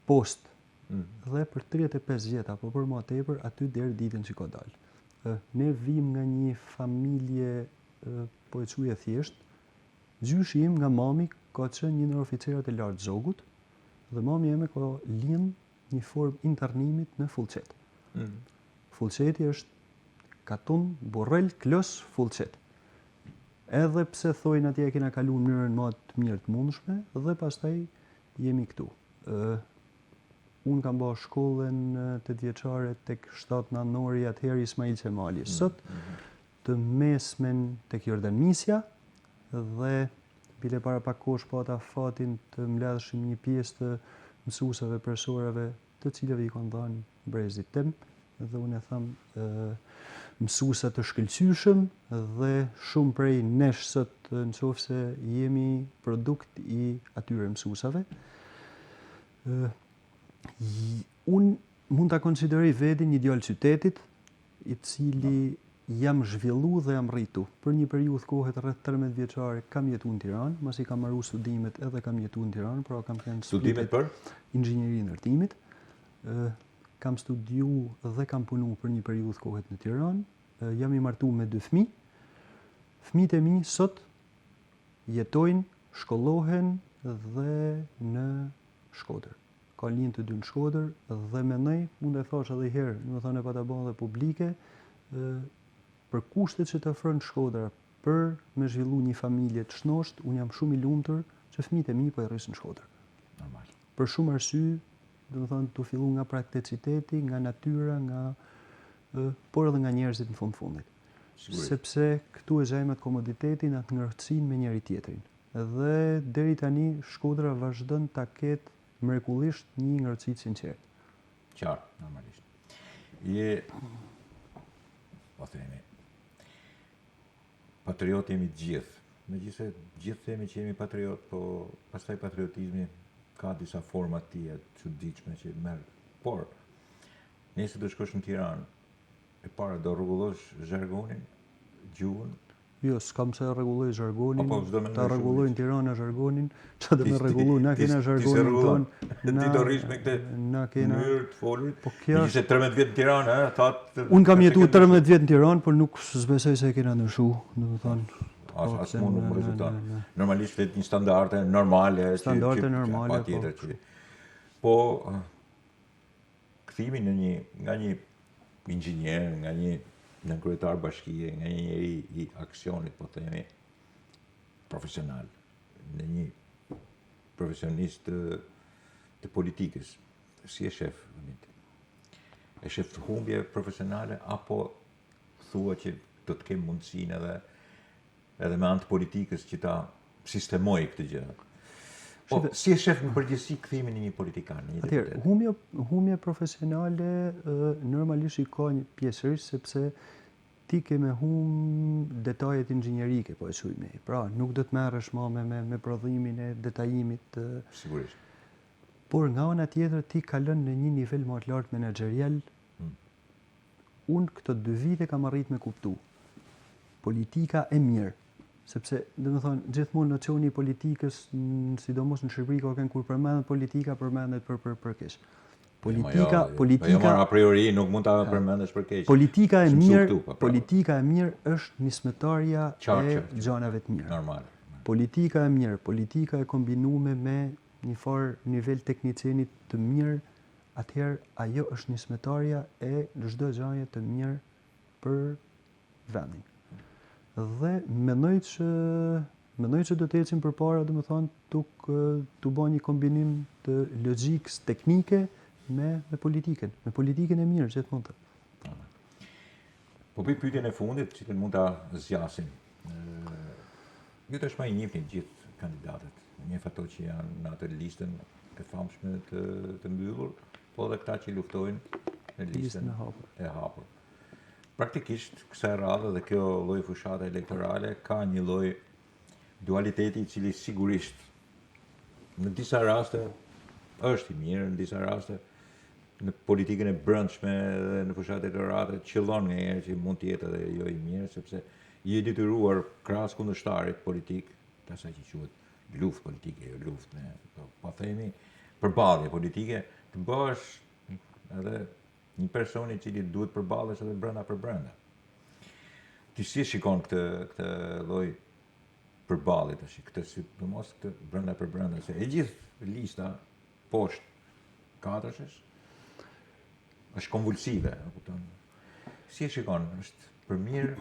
post. Dhe për 35 vjet apo për më tepër, aty deri ditën që ka dalë. Ne vim nga një familje, po e quaj thjesht, gjyshi im nga mami ka qenë një ndër oficerët e lartë zogut, dhe mami eme ka lind një formë internimit në Fullçet. Fullçeti është Katun, Borrell, Klos, Fullçet. Edhe pse thojnë atje kena kalu në mënyrën më të mirë të mundshme, dhe pastaj jemi këtu. Unë kam bërë shkollën 8 vjeçare tek 7 nënori atëherë Ismail Qemali. Sot të mesmen tek Jordan Misja, dhe bile para pak kohësh pata fatin të mbledhshim një pjesë të mësuesave profesorëve, të cilëve i kanë dhënë brezit tim, dhe unë e tham mësuesa të shkëlqyshëm, dhe shumë prej nesh sot nëse jemi produkt i atyre mësuesave. Unë mund ta konsideroj veten një djalë qytetit, i cili jam zhvillu dhe jam rritu. Për një periudhë kohe rreth 13 vjeçare kam jetuar në Tiranë, masi kam marrë studimet edhe kam jetuar në Tiranë, pra kam kanë studimet për inxhinieri ndërtimit. Kam studiu dhe kam punu për një periudhë kohe në Tiranë. Jam i martuar me 2 fëmijë. Fëmijët e mi sot jetojnë, shkollohen dhe në Shkodër. Ka lind të dy në Shkodër dhe mendoj, unë e thash edhe herë, domethënë e pata bën dhe publike, për kushtet që të ofron Shkodra për me zhvillu një familje të shnosht, unë jam shumë i lumtur që fëmijët e mi po i rrisin në Shkodër. Normal. Për shumë arsye, domethënë të fillu nga prakticiteti, nga natyra, por edhe nga njerëzit në fundit. Sepse këtu e gjejmë atë komoditetin, atë ngërtësinë me njëri tjetrin. Dhe deri tani Shkodra vazhdon ta ketë mrekullisht një ngërtësi të sinqertë. Qartë, normalisht. Je, po themi, patriot jemi gjithë. Megjithëse gjithë themi që jemi patriot, po pastaj patriotizmi ka disa forma të tjera të çuditshme që merr. Por nëse do shkosh në Tiranë, e para do rregullosh zhargonin, gjuhën. Jo, s'kam se rregulloj zhargonin, ta shumë rregulloj në Tiranë zhargonin, çfarë do me rregullu, na kena zhargonin ton. Ti do rish me këtë mënyrë të folurit. Po kjo ishte 13 vjet në Tiranë, thatë. Unë kam jetuar 13 vjet në Tiranë, por nuk s'besoj se e kena ndryshuar, domethënë. As mund nuk rezulton. Normalisht flet një standarde normale, standarde normale, patjetër që. Po kthimi në nga një inxhinier, nga një kryetar bashkie, nga një njeri i aksionit, po themi, profesional, në një profesionist të politikës, si e shef, e shef humbje profesionale, apo thua që do të kemë mundësinë edhe me anë të politikës që ta sistemoj këtë gjë. Po, si e shef në përgjithësi kthimin e një politikan? Atëherë, humje profesionale normalisht i ka një pjesërisht, sepse ti ke me detajet inxhinierike, po e thujmë. Pra, nuk do të merresh më me prodhimin e detajimit. Sigurisht. Por nga ana tjetër ti kalon në një nivel më të lartë menaxherial. Unë këto 2 vite kam arrit me kuptu. Politika e mirë. Sepse, domethënë, gjithmonë nocioni i politikës, sidomos në Shqipëri, kur përmendet politika, përmendet për keq. Politika a priori nuk mund ta përmendesh për keq. Politika e mirë është nismëtarja e gjanave të mira. Normal. Politika e mirë, politika e kombinuar me një farë nivel teknicenit të mirë, atëherë ajo është nismëtarja e çdo gjaje të mirë për vendin. Dhe mendoj që do të ecim përpara, domethënë, tu bën një kombinim të logjikës teknike me politikën. Me politikën e mirë, gjithmonë të. Po bëj pyetjen e fundit, që mund ta zgjasim. Ju tashmë i njihni gjithë kandidatët. Njeh ato që janë në atë listën e famshme të mbyllur, po edhe këta që luftojnë në listën e hapur. Praktikisht kësaj radhe dhe kjo lloj fushate elektorale ka një lloj dualiteti I cili sigurisht në disa raste është I mirë, në disa raste në politikën e brendshme dhe në fushat e të rate qëllon nga herë që mund të jetë edhe jo I mirë, sepse I detyruar krahas kundërshtarit politik, të asaj që quhet luftë politike, jo luftë me, po themi, përballje politike, të bësh edhe një person I cili duhet përballesh edhe brenda për brenda. Ti si shikon këtë lloj përballje tash, këtë sidomos këtë brenda për brenda, se e gjithë lista poshtë katërshesh është konvulsive, e kupton. Si e shikon, është për mirë,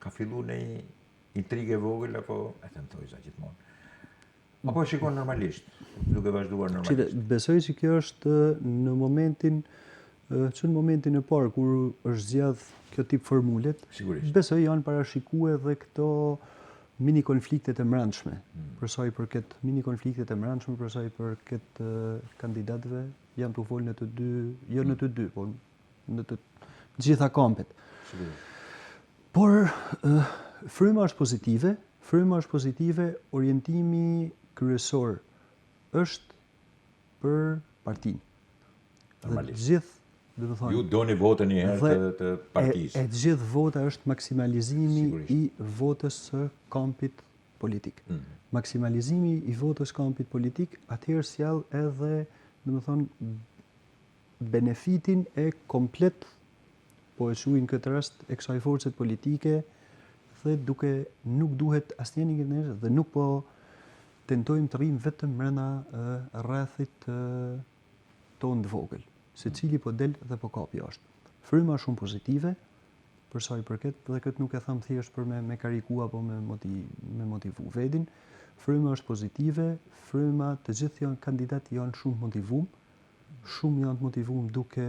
ka fillu në një intrigë e vogël apo e thoj sa gjithmonë. Apo e shikon normalisht, duke vazhduar normalisht. Besoj që kjo është në momentin e parë kur është zgjedh kjo tip formulet, besoj janë parashikuar edhe këto mini konfliktet e brendshme. Për sa I përket mini konfliktet e brendshme, për sa I përket kandidatëve, jam të folë në të dy, jo në të dy, por në të gjitha kampet. Por fryma është pozitive, orientimi kryesor është për partinë. Normalisht. Ju doni votën një herë të partisë. E gjithë vota është maksimalizimi I votës së kampit politik. Maksimalizimi I votës kampit politik atëherë sjell edhe, benefitin e komplet, po e shuin këtë rast e kësaj forcet politike, dhe nuk duhet asnjë një dhe nuk po tentojmë të rrim vetëm brenda rrethit tonë të vogël, secili po del dhe po kap jashtë. Fryma shumë pozitive, për sa I përket, dhe këtë nuk e tham thjesht për me kariku apo me motivu vedin. Fryma është pozitive, fryma të gjithë kandidatë janë shumë janë të motivuar duke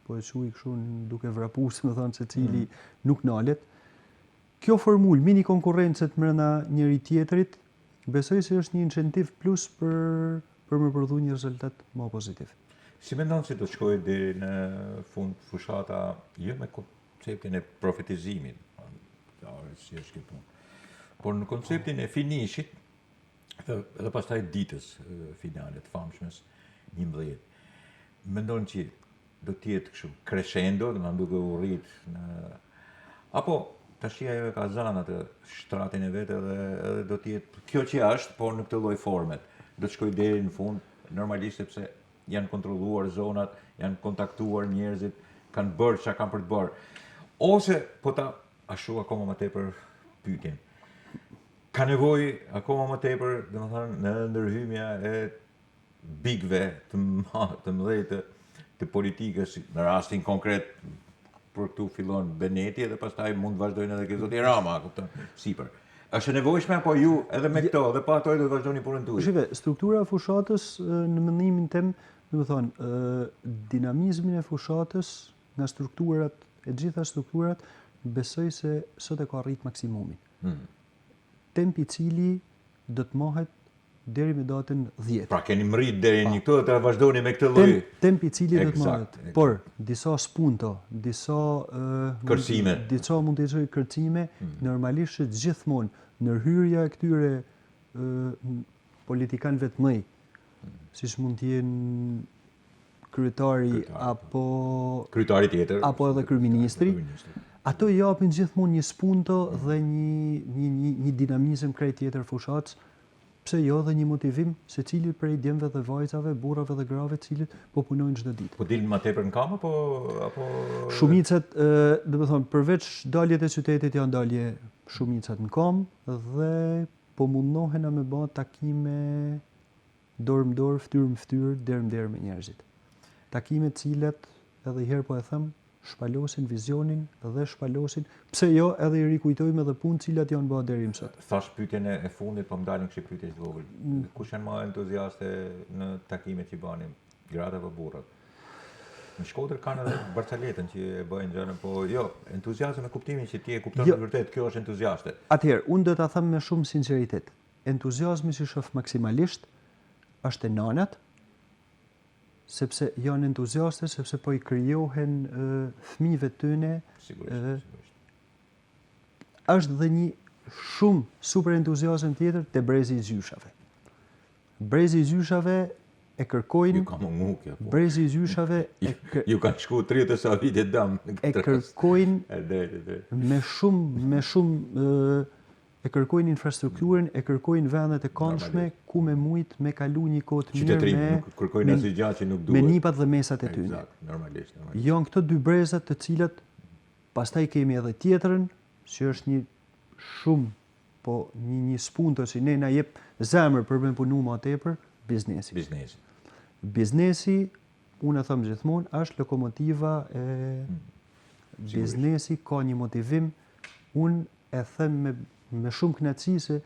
po e shuj kështu duke vrapus, më thënë se cili nuk nalet. Kjo formulë mini konkurrencet brenda njëri tjetrit, besoj se është një incentiv plus për me prodhu një rezultat më pozitiv. Si mendon se do të shkojë deri në fund fushata, jo me konceptin e profetizimit, si është këtu, por në konceptin e finishit dhe pastaj ditës finale të famshmes 11. Mendon që do të jetë kështu crescendo, do të duke u rrit në apo tash ajo e ka zënë atë shtratin e vet edhe do të jetë kjo që është, por në këtë lloj formet. Do të shkojë deri në fund normalisht sepse janë kontrolluar zonat, janë kontaktuar njerëzit, kanë bërë çka kanë për të bërë. Ose po ta ashtu akoma më tepër pyetjen. Ka nevojë akoma më tepër, domethënë në ndërhyrja e bigve të mëdhtë të politikës, në rastin konkret për këtu fillon Beneti dhe pastaj mund të vazhdojnë edhe ke zoti Rama, kupton, sipër. Është e nevojshme apo ju edhe me këto dhe pa ato do të vazhdoni punën tuaj? Shive, struktura e fushatës në mendimin tim, domethënë, dinamizmin e fushatës nga strukturat, e gjitha strukturat, besoj se sot e ka arrit maksimumin. Tempi I cili do të mohet deri me datën 10. Pra keni mrit deri në këto dhe të vazhdoni me këtë lloj tempi I cili do të mohet. Por disa spunto, disa kërcime, disa mund të jetë kërcime, normalisht që gjithmonë ndërhyrja e këtyre politikanëve të mëj, siç mund të jenë kryetari apo kryetari tjetër apo edhe kryeministri, ato japin gjithmonë një spunto dhe një dinamizëm krejt tjetër fushatës. Pse jo dhe një motivim se cilit prej djemve dhe vajzave, burrave dhe grave cilit po punojnë çdo ditë. Po dilin më tepër në kam apo shumicet, domethënë përveç daljet e qytetit janë dalje shumicat në kam dhe po mundohen me bë takime dorë më dorë, fytyrë më fytyrë, derë më derë me njerëzit. Takime të cilat edhe një herë po e them, shpalosin vizionin dhe shpalosin, pse jo edhe I rikujtojmë edhe punë cilat janë bërë deri më sot. Thash pyetjen e fundit, po më dalin kështu pyetje të vogël. Kush janë më entuziaste në takimet që banin, gratë apo burrat? Në Shkodër kanë edhe Barcaletën që e bëjnë gjëra, po jo, entuziazëm në kuptimin që ti e kupton vërtet, kjo është entuziaste. Atëherë, unë do ta them me shumë sinqeritet. Entuziazmi që shoh maksimalisht është e nanat, sepse janë entuziaste, sepse po I krijohen fëmijëve tyne. Sigurisht. Është dhe një shumë super entuziazëm tjetër te brezi i zyshave. Brezi i zyshave e kërkojnë... Ju ka mungu kjo. Brezi i zyshave Ju kanë shku 30 sa vite dam. e kërkojnë me shumë e kërkojnë infrastrukturën, e kërkojnë vendet e këndshme ku me mujt me kalu një kohë të mirë kërkojnë asnjë gjë që nuk duhet. Me nipat dhe mesat e tyre. Normalisht. Janë këto dy brezat të cilat pastaj kemi edhe tjetrën, që është një shumë, po një spunto që ne na jep zemër për me punu ma tepër, biznesi. Biznesi, unë e thëmë gjithmonë, është lokomotiva e biznesi, ka një motivim, unë e them me shumë kënaqësi se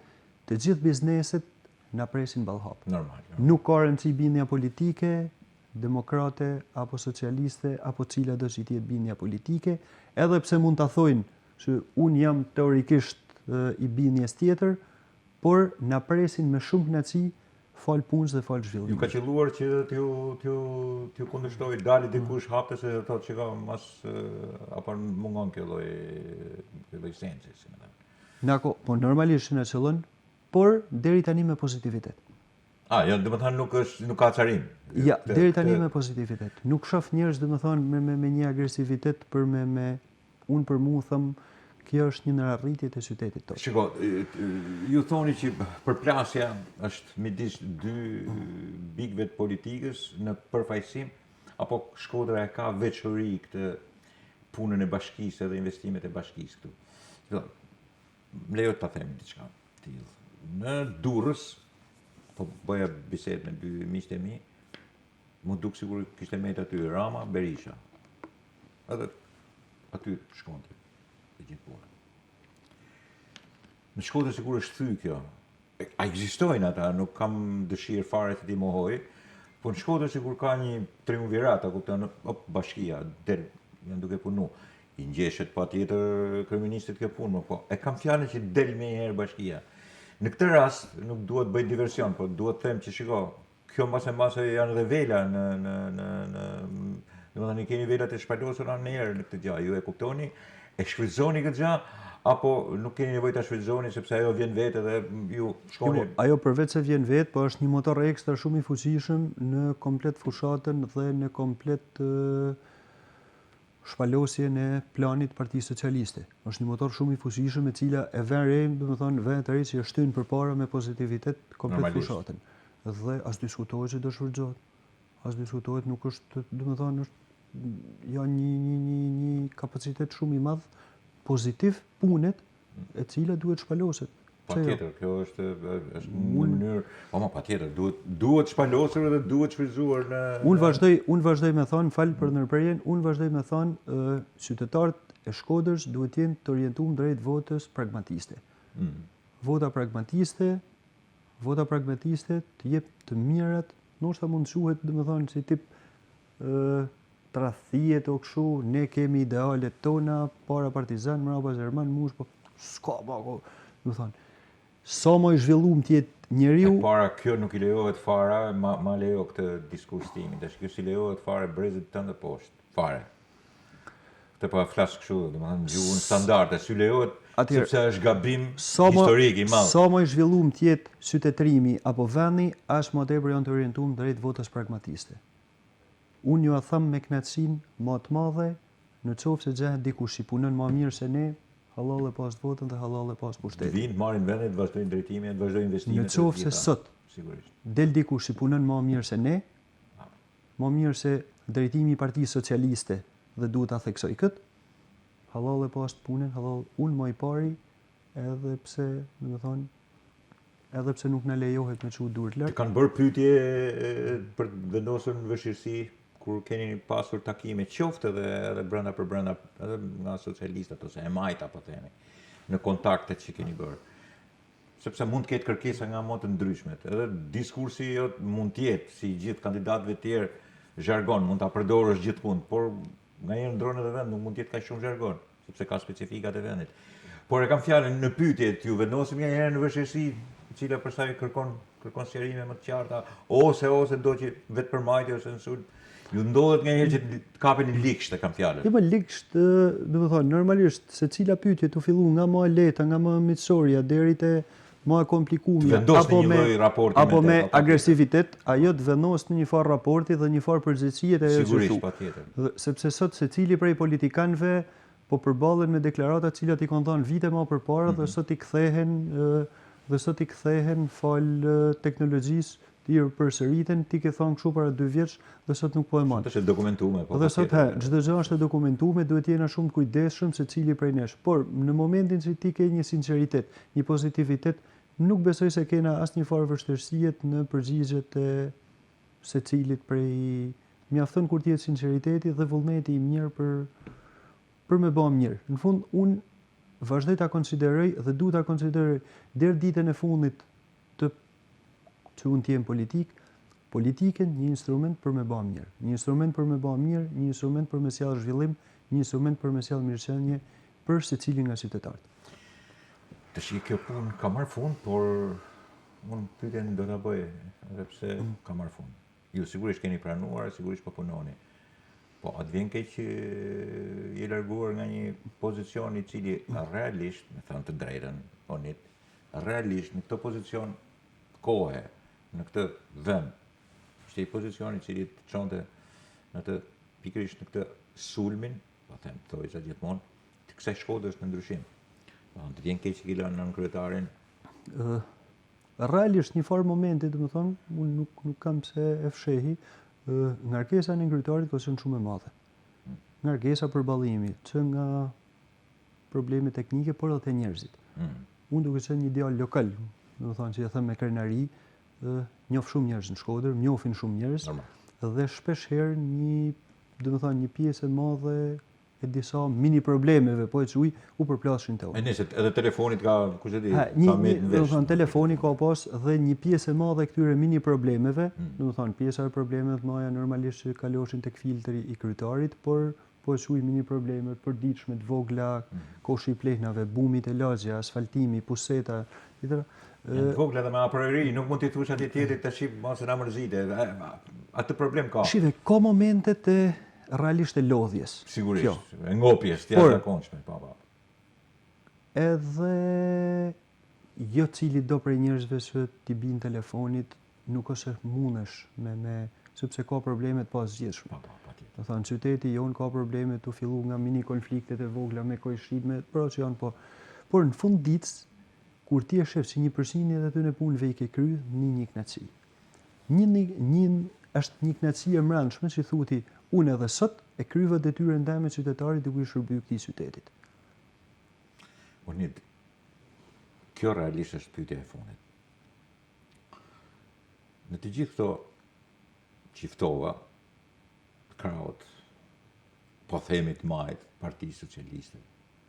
të gjithë bizneset na presin ballhap. Normal. Nuk ka rëndësi bindja politike, demokrate apo socialiste apo cila do që tjetë bindja politike, edhe pse mund ta thojnë që unë jam teorikisht i bindjes tjetër, por na presin me shumë kënaqësi fal punës dhe fal zhvillimit. Ju ka qelluar që t'ju kundërshtoj dali dikush hapte se thotë që ka mas apo mungon kjo lloj sensi, si më thënë. Nako, po normalisht na qellon, por deri tani me pozitivitet. Ja, domethënë nuk ka carim. Ja, deri tani me pozitivitet. Nuk shoh njerëz domethënë me një agresivitet për unë për mua them kjo është një në arritjet e qytetit tonë. Shiko, ju thoni që përplasja është midis dy bigëve të politikës në përfaqësim, apo Shkodra e ka veçori këtë punën e bashkisë dhe investimet e bashkisë këtu. Më lejo ta them diçka të tillë. Në Durrës, po bëja bisedë me dy miqtë e mi, më duk sigur kishte met aty Rama, Berisha. Edhe aty shkonte e gjithë puna. Në Shkodër sigur është thy kjo. A ekzistojnë ata, nuk kam dëshirë fare të t'i mohoj, po në Shkodër sigur ka një triumvirat, a kupton, bashkia, janë duke punu. I ngjeshet patjetër kryeministit kjo punë, po e kam fjalën që del më herë bashkia. Në këtë rast nuk duhet bëj diversion, po duhet të them që shiko, kjo mbase janë edhe vela domethënë keni velat e shpalosura në herë në këtë gjë. Ju e kuptoni, e shfrytëzoni këtë gjë, apo nuk keni nevojë ta shfrytëzoni sepse ajo vjen vetë dhe ju shkoni. Ajo përveç se vjen vetë, po është një motor ekstra shumë i fuqishëm në komplet fushatën dhe në komplet shpalosjen e planit Partisë Socialiste. Është një motor shumë i fuqishëm e cila e vën re, domethënë vën të re që e shtyn përpara me pozitivitet komplet fushatën. Dhe as diskutohet që do shfrytëzohet. As diskutohet, nuk është, domethënë është një kapacitet shumë i madh pozitiv punet e cila duhet shpaloset. Patjetër, kjo është në mënyrë, patjetër, duhet shpalosur dhe duhet shfrytzuar në... Unë vazhdoj me thonë, falë për ndërprerjen, unë vazhdoj me thonë, qytetarët e Shkodrës duhet jenë të orientuar drejt votës pragmatiste. Vota pragmatiste të jep të mirat, ndoshta mund quhet, domethënë, si tip tradhiet o kështu, ne kemi idealet tona, para partizan, mrapa Zerman, mush, po s'ka bako, domethënë. Sa më i zhvilluar tjetë njeriu... Para kjo nuk i lejohet fare, ma lejo këtë diskurs timin, tash kjo si lejohet fare brezit tënde poshtë, fare. Këtë pa flas kështu, domethënë gjuhën standarde, si lejohet sepse është gabim historik i madh. Sa më i zhvilluar tjetë qytetërimi apo vendi, as më tepër janë të orientuar drejt votës pragmatiste. Unë ju a them me kënaqësinë më të madhe, në qoftë se gjehet dikush që punon më mirë se ne, halal e pas votën dhe halal e pas pushtetin. Vinë, marrin vendet, vazhdojnë drejtimin, vazhdojnë investimet. Në qoftë se sot del dikush që punon më mirë se ne, më mirë se drejtimi i Partisë Socialiste dhe duhet ta theksoj këtë, halal e pas punën, halal unë më i pari, edhe pse nuk na lejohet me çu duart lart. Kanë bërë pyetje për vendosur në vështirësi kur keni pasur takime qoftë edhe brenda për brenda, edhe nga socialistët ose emajt apo themi, në kontaktet që keni bërë. Sepse mund të ketë kërkesa nga më të ndryshmet, edhe diskursi mund të jetë si gjithë kandidatëve të tjerë zhargon, mund ta përdorësh gjithkund, por nganjëherë ndron edhe vend nuk mund të jetë kaq shumë zhargon, sepse ka specifikat e vendit. Por e kam fjalën në pyetje, ju vendosim një herë në vështirësi e cila përstaj kërkon sqarime më të qarta, ose do që vetë përmbajtje ose insult. Ju ndodhet nganjëherë që të kapeni ligsht, e kam fjalën. Jo, ligsht, domethënë normalisht secila pyetje të fillu nga më e lehta, nga më miqësoria deri te më e komplikuar apo me agresivitet, ajo të vendos në një farë raporti dhe një farë përgjegjësie të sigurisht, patjetër. Sepse sot secili prej politikanëve po përballen me deklarata të cilat i kanë thënë vite më përpara dhe sot i kthehen fal teknologjisë ti përsëriten, ti ke thonë kështu para 2 vjeç dhe sot nuk po e mban. Është dokumentuar, po. Dhe sot çdo gjë është e dokumentuar, duhet jena shumë të kujdesshëm secili prej nesh. Por në momentin që ti ke një sinqeritet, një pozitivitet, nuk besoj se kena asnjë farë vështirësie në përgjigjet e secilit prej. Mjafton kur ti je sinqeriteti dhe vullneti i mirë për me bën mirë. Në fund unë vazhdoj ta konsideroj dhe duhet ta konsideroj deri ditën e fundit që unë t'jem politikën një instrument për me bën mirë. Një instrument për me bën mirë, një instrument për me sjellë zhvillim, një instrument për me sjellë mirëqenie për secilin nga qytetarët. Tash kjo punë ka marrë fund, por unë pyetjen do ta bëj, edhe pse ka marrë fund. Ju sigurisht keni pranuar, sigurisht po punoni. Po atë vjen keq që je larguar nga një pozicion i cili realisht, me thënë të drejtën, realisht në këtë pozicion kohe, në këtë vend, ishte i pozicioni i cili të çonte në të pikërisht në këtë sulmin, po them thojë gjithmonë, të kësaj Shkodrës në ndryshim. Të vjen keq që i lënë nën kryetarin. Realisht një farë momenti, domethënë, unë nuk kam pse e fshehi, ngarkesa në kryetarit ka qenë shumë e madhe. Ngarkesa përballimi, që nga probleme teknike, por edhe të njerëzit. Unë duke qenë një djalë lokal, domethënë që ja them me krenari, njoh shumë njerëz në Shkodër, njohin shumë njerëz dhe shpesh herë një pjesë e madhe e disa mini problemeve, po e quaj, u përplashin te unë. Nëse edhe telefonit ka, kush e di, domethënë telefoni ka pas dhe një pjesë e madhe këtyre mini problemeve, domethënë pjesa e problemeve të mëdha normalisht që kaloshin tek filtri i kryetarit, por po e quaj mini problemet përditshme të vogla, koshi i plehnave, bumit e lagja, asfaltimi, puseta, etc. Të vogla dhe me aprojëri, nuk mund t'i thush atij tjetrit tash mos e na mërzite. Atë problem ka. Shive, ka momentet e realisht e lodhjes. Sigurisht, e ngopjes, të jashtëzakonshme, po. Edhe jo cili do prej njerëzve që t'i bin telefonit, nuk është mundesh sepse ka probleme të pasgjithshme. Do thonë qyteti jon ka probleme të fillu nga mini konfliktet e vogla me kojshitme, që janë po. Por në fund ditës, kur ti e shef që 1% e aty në punëve i ke kry, një knaqësi. Është një knaqësi e mbrëmshme që thuti, unë edhe sot e kryva detyrën time qytetarit duke i shërbyer këtij qytetit. Kjo realisht është pyetja e fundit. Në të gjithë këto që ftova, kraut, po themi të majt, Partisë Socialiste,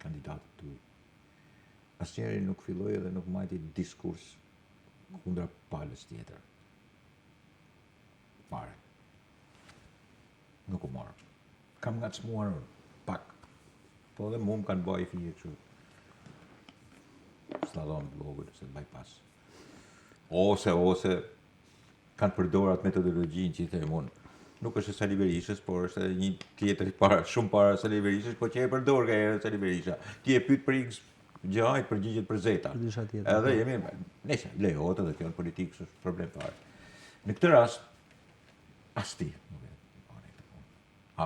kandidatët tuaj, asnjëri nuk filloi edhe nuk majti diskurs kundra palës tjetër. Fare. Nuk u marrë. Kam ngacmuar pak. Po edhe mu më kanë bëj fije kështu. Slalom vlogër, se bypass. Ose kanë përdorur atë metodologjinë që i them unë. Nuk është e Sali Berishës, por është edhe një tjetër shumë para Sali Berishës, po që e përdor ka herë Sali Berisha. Ti e pyet për X gjaj, përgjigjet për Z-a. Edhe jemi, nëse lejohet edhe kjo në politikë, është problem fare. Në këtë rast, as ti nuk e bën këtë punë.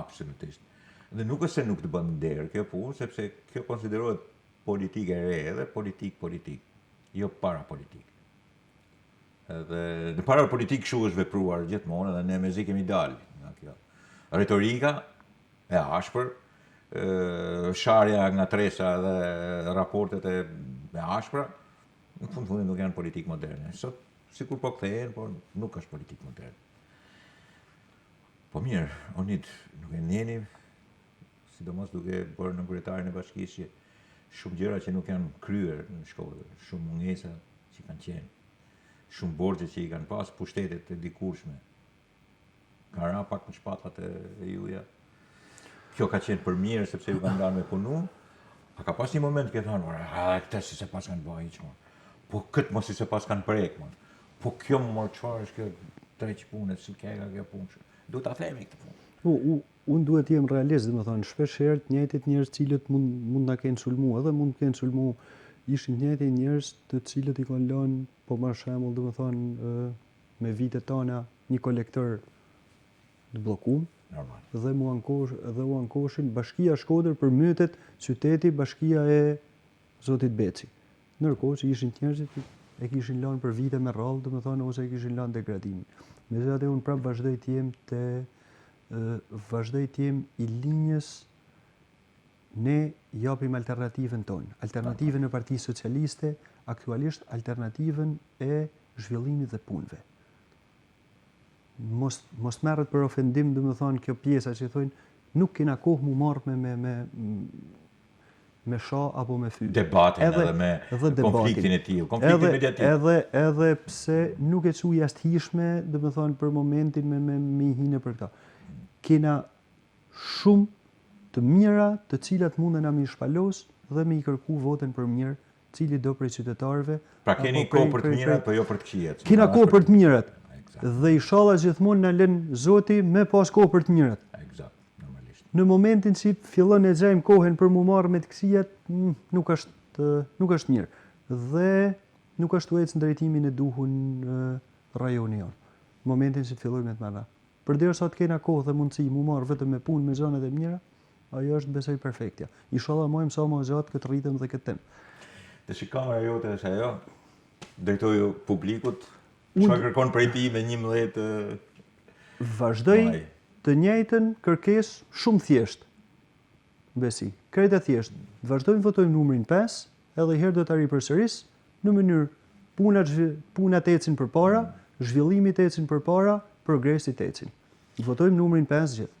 Absolutisht. Dhe nuk është se nuk të bën nder kjo punë, sepse kjo konsiderohet politikë e re, edhe politik, jo parapolitik. Edhe në parapolitik kështu është vepruar gjithmonë, edhe ne mezi kemi dalë nga kjo. Retorika e ashpër, sharja nga tresa dhe raportet e ashpra, në fundit nuk janë politikë moderne. Sot, sikur po kthehen, por nuk është politikë moderne. Po mirë, onit, nuk e njeni, sidomos duke bërë në kryetarin e bashkisë, shumë gjëra që nuk janë kryer në Shkodër, shumë mungesa që kanë qenë, shumë borxhe që i kanë pas, pushtetet e dikurshme. Ka ra pak në shpatat e juja. Kjo ka qenë për mirë sepse ju kanë ndarë me punu. A ka pas një moment që thënë, këtë si se pas kanë bëjë që. po këtë mos i se pas kanë prek, man. Po kjo më marrë çfarë është kjo treq punë, si ka kjo punë. Duhet ta themi këtë punë. Unë duhet jem realist, dhe më thonë, shpesh herë të njëjtit njerëz cilët mund na kenë sulmu, edhe mund të kenë sulmu, ishin të njëjtit njerëz të cilët i kanë lënë, po për shembull, dhe më thonë, me vitet tona një kolektor të bllokuar. Normal. Dhe u ankoshin Bashkia Shkodër për mytet qyteti Bashkia e Zotit Beci. Ndërkohë që ishin njerëzit e kishin lënë për vite me radhë, domethënë ose e kishin lënë degradimin. Megjithatë unë prapë vazhdoj të jem i linjës ne japim alternativën tonë. Alternativën e Partisë Socialiste, aktualisht alternativën e zhvillimit dhe punëve. Mos merret për ofendim, domethënë kjo pjesa që thonë nuk kena kohë mu marrë me sha apo me fytyrë. Debatin edhe me konfliktin e tillë, konfliktin mediatik. Edhe pse nuk e çu jashtëhishme, domethënë për momentin me hinë për këta. Kena shumë të mira të cilat munden na mi shpalos dhe me i kërku votën për mirë, cili do prej qytetarëve. Pra keni kohë për të mirat, po jo për të këqijat. Kena kohë për të mirat. Dhe inshallah gjithmonë na lën Zoti me pas kohë për të mirat. Eksakt, normalisht. Në momentin që fillon e xejm kohën për mu marrë me të këqijat, nuk është mirë. Dhe nuk është ecë në drejtimin e duhur në rajoni jonë. Në momentin që fillojmë me të marrë. Përderisa të kena kohë dhe mundësi mu marrë vetëm me punë me zonet e mira, ajo është besoj perfektja. Inshallah mojmë sa më gjatë këtë ritëm dhe këtë temë. Të shikamera jote është ajo, drejtoju publikut, çfarë kërkon prej tij me 11 vazhdoj të njëjtën kërkesë shumë thjesht. Besi, krejt e thjesht. Vazhdojmë votojmë numrin 5, edhe herë do ta ripërsëris në mënyrë punat ecin përpara, zhvillimit ecin përpara, progresi ecin. Votojmë numrin 5 gjithë.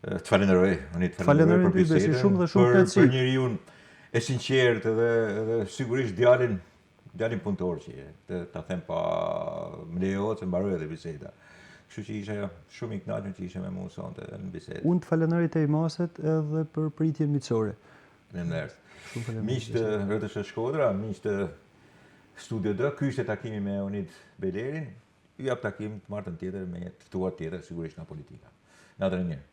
Të falenderoj, unë të falenderoj për bisedën, shumë dhe shumë kënaqësi. Për njeriu e sinqert edhe sigurisht djalin punëtor që je, ta them pa më lejohet se mbaroj edhe biseda. Kështu që isha shumë i kënaqur që ishe me mua sonte në bisedë. Unë të falenderoj te Imaset edhe për pritjen miqësore. Faleminderit. Miq të RTS Shkodra, miq të Studio D, ky ishte takimi me Onid Belerin. Ju jap takim të martën tjetër me të ftuar tjetër sigurisht nga politika. Natën e mirë.